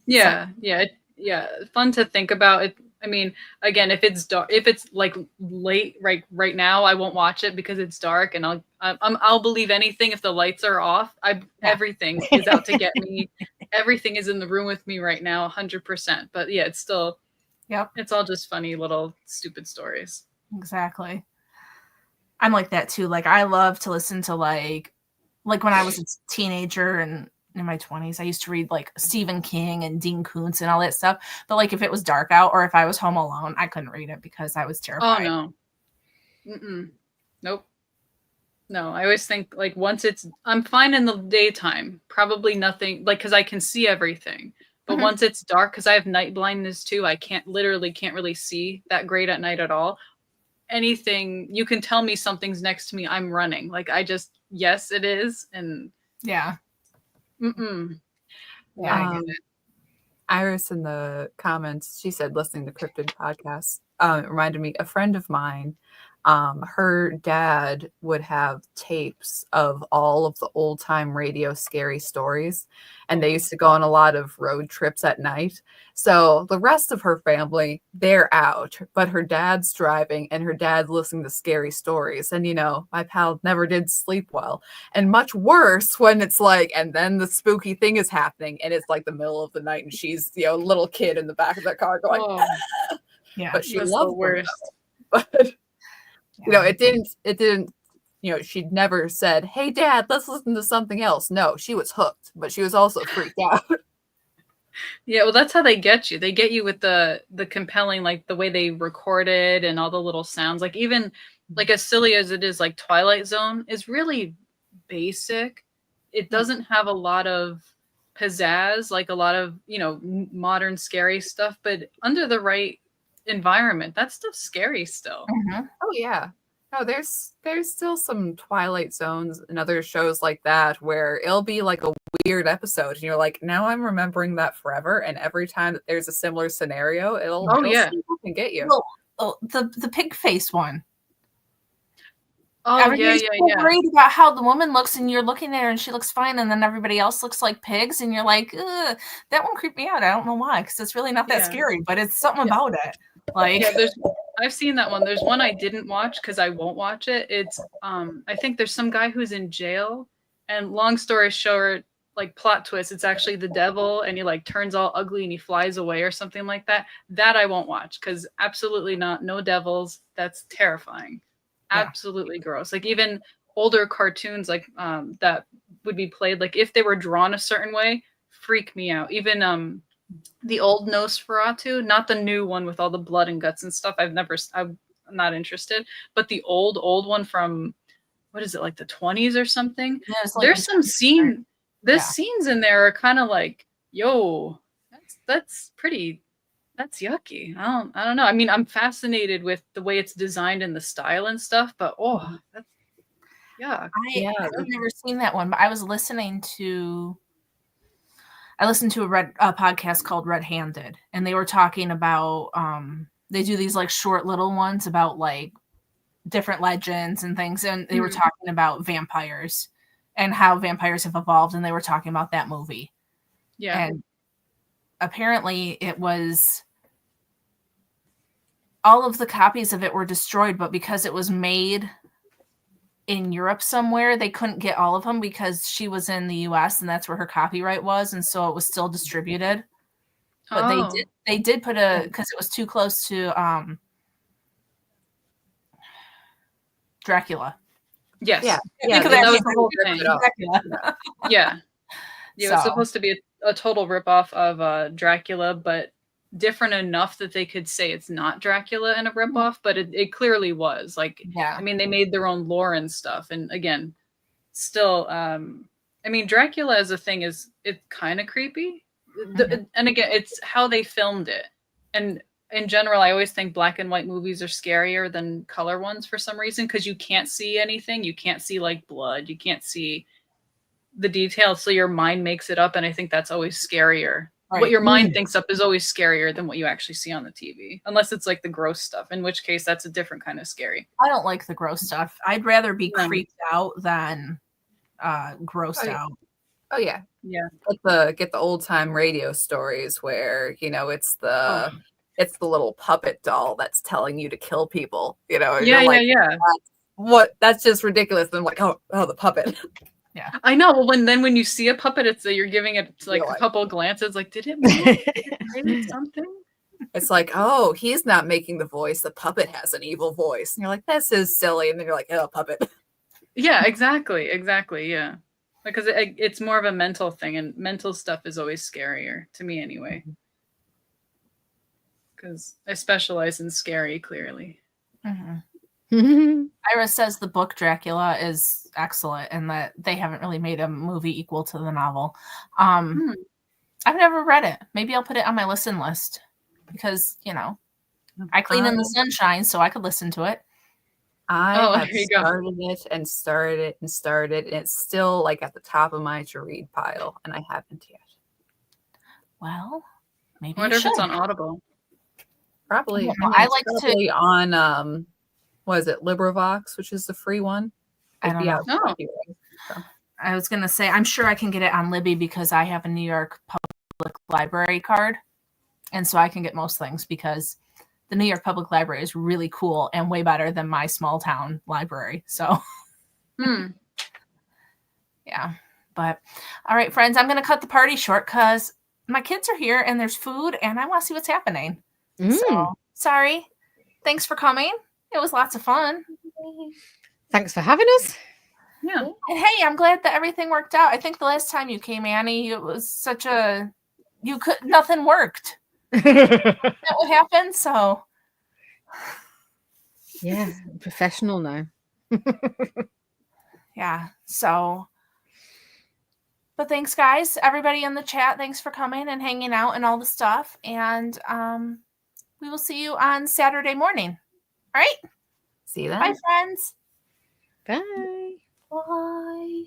Yeah. Yeah. Fun to think about. It. I mean, again, if it's dark, if it's like late, right now, I won't watch it because it's dark, and I'll believe anything if the lights are off. Everything is out to get me. Everything is in the room with me right now, 100%. But yeah, it's still, it's all just funny little stupid stories. Exactly. I'm like that too. Like, I love to listen to like when I was a teenager and in my 20s, I used to read like Stephen King and Dean Koontz and all that stuff. But like, if it was dark out or if I was home alone, I couldn't read it because I was terrified. Oh no. Nope. No, I always think like I'm fine in the daytime, probably nothing, like, because I can see everything. But once it's dark, because I have night blindness too, I can't really see that great at night at all. Anything, you can tell me something's next to me, I'm running. Like, yes, it is. And Yeah. Yeah, I get it. Iris in the comments, she said listening to cryptid podcasts reminded me, a friend of mine, her dad would have tapes of all of the old time radio scary stories, and they used to go on a lot of road trips at night. So the rest of her family, they're out, but her dad's driving and her dad's listening to scary stories. And, you know, my pal never did sleep well. And much worse when it's like, and then the spooky thing is happening and it's like the middle of the night and she's, you know, a little kid in the back of the car going, Yeah, but she that's loved the worst. them, but you know, it didn't, you know, she'd never said, hey dad, let's listen to something else. No, she was hooked, but she was also freaked out. Yeah, well, that's how they get you. They get you with the compelling, like the way they record it and all the little sounds. Like, even like as silly as it is, like Twilight Zone is really basic. It doesn't have a lot of pizzazz, like a lot of, you know, modern scary stuff, but under the right environment, that stuff's scary still. Oh yeah. No, there's still some Twilight Zones and other shows like that where it'll be like a weird episode and you're like, now I'm remembering that forever, and every time that there's a similar scenario, it'll sneak up and get you. Well, the pig face one. Oh, Everybody's worried about how the woman looks, and you're looking at her and she looks fine, and then everybody else looks like pigs, and you're like, ugh, that one creeped me out. I don't know why, because it's really not that scary, but it's something about it. Like, I've seen that one. There's one I didn't watch because I won't watch it. It's I think there's some guy who's in jail, and long story short, like, plot twist, it's actually the devil, and he like turns all ugly and he flies away or something like that. That I won't watch, because absolutely not. No devils. That's terrifying. Absolutely gross. Like, even older cartoons like that would be played, like if they were drawn a certain way, freak me out. Even the old Nosferatu, not the new one with all the blood and guts and stuff. I'm not interested. But the old one from, what is it, like the 20s or something? Yeah, like, there's some scene. There's scenes in there are kind of like, yo, that's pretty. That's yucky. I don't know. I mean, I'm fascinated with the way it's designed and the style and stuff, but that's yuck. I've never seen that one, but I listened to a podcast called Red Handed, and they were talking about they do these like short little ones about like different legends and things, and they were talking about vampires and how vampires have evolved, and they were talking about that movie. Yeah. And apparently it was, all of the copies of it were destroyed, but because it was made in Europe somewhere, they couldn't get all of them because she was in the US and that's where her copyright was, and so it was still distributed. But they did put because it was too close to Dracula. Yes. Yeah. That was the whole thing. Dracula. Yeah. Yeah, So, it was supposed to be a total ripoff of Dracula, but different enough that they could say it's not Dracula in a ripoff, but it clearly was. Like, yeah. I mean, they made their own lore and stuff. And again, still, I mean, Dracula as a thing it's kind of creepy. And again, it's how they filmed it. And in general, I always think black and white movies are scarier than color ones for some reason, because you can't see anything. You can't see like blood. You can't see the details, so your mind makes it up, and I think that's always scarier. Right. What your mind thinks up is always scarier than what you actually see on the TV, unless it's like the gross stuff, in which case that's a different kind of scary. I don't like the gross stuff. I'd rather be Yeah. creeped out than grossed out. Oh yeah. Yeah. Get the old time radio stories where, you know, it's the little puppet doll that's telling you to kill people. You know, Yeah, you're like, yeah. That's just ridiculous. And I'm like, oh, the puppet. Yeah. I know. Well, when you see a puppet, it's you're giving it like a couple glances, like, did it move? Did it say something? It's like, oh, he's not making the voice. The puppet has an evil voice. And you're like, this is silly. And then you're like, oh, puppet. Yeah, exactly. Yeah. Because it's more of a mental thing, and mental stuff is always scarier to me anyway. Because I specialize in scary, clearly. Iris says the book Dracula is excellent and that they haven't really made a movie equal to the novel. I've never read it. Maybe I'll put it on my listen list because, you know, I clean in the sunshine, so I could listen to it. I have started it and started, and it's still like at the top of my to read pile, and I haven't yet. Well, maybe I wonder if it's on Audible. Probably. I like to on what is it, LibriVox, which is the free one. I don't know. So. I was gonna say I'm sure I can get it on Libby because I have a New York Public Library card, and so I can get most things because the New York Public Library is really cool and way better than my small town library. So, yeah. But all right, friends, I'm gonna cut the party short because my kids are here and there's food and I want to see what's happening. So sorry. Thanks for coming. It was lots of fun. Thanks for having us. Yeah. And hey, I'm glad that everything worked out. I think the last time you came, Annie, it was nothing worked. That would happen. So yeah, professional now. Yeah. So, but thanks, guys. Everybody in the chat, thanks for coming and hanging out and all the stuff. And we will see you on Saturday morning. All right. See you then. Bye, friends. Bye. Bye.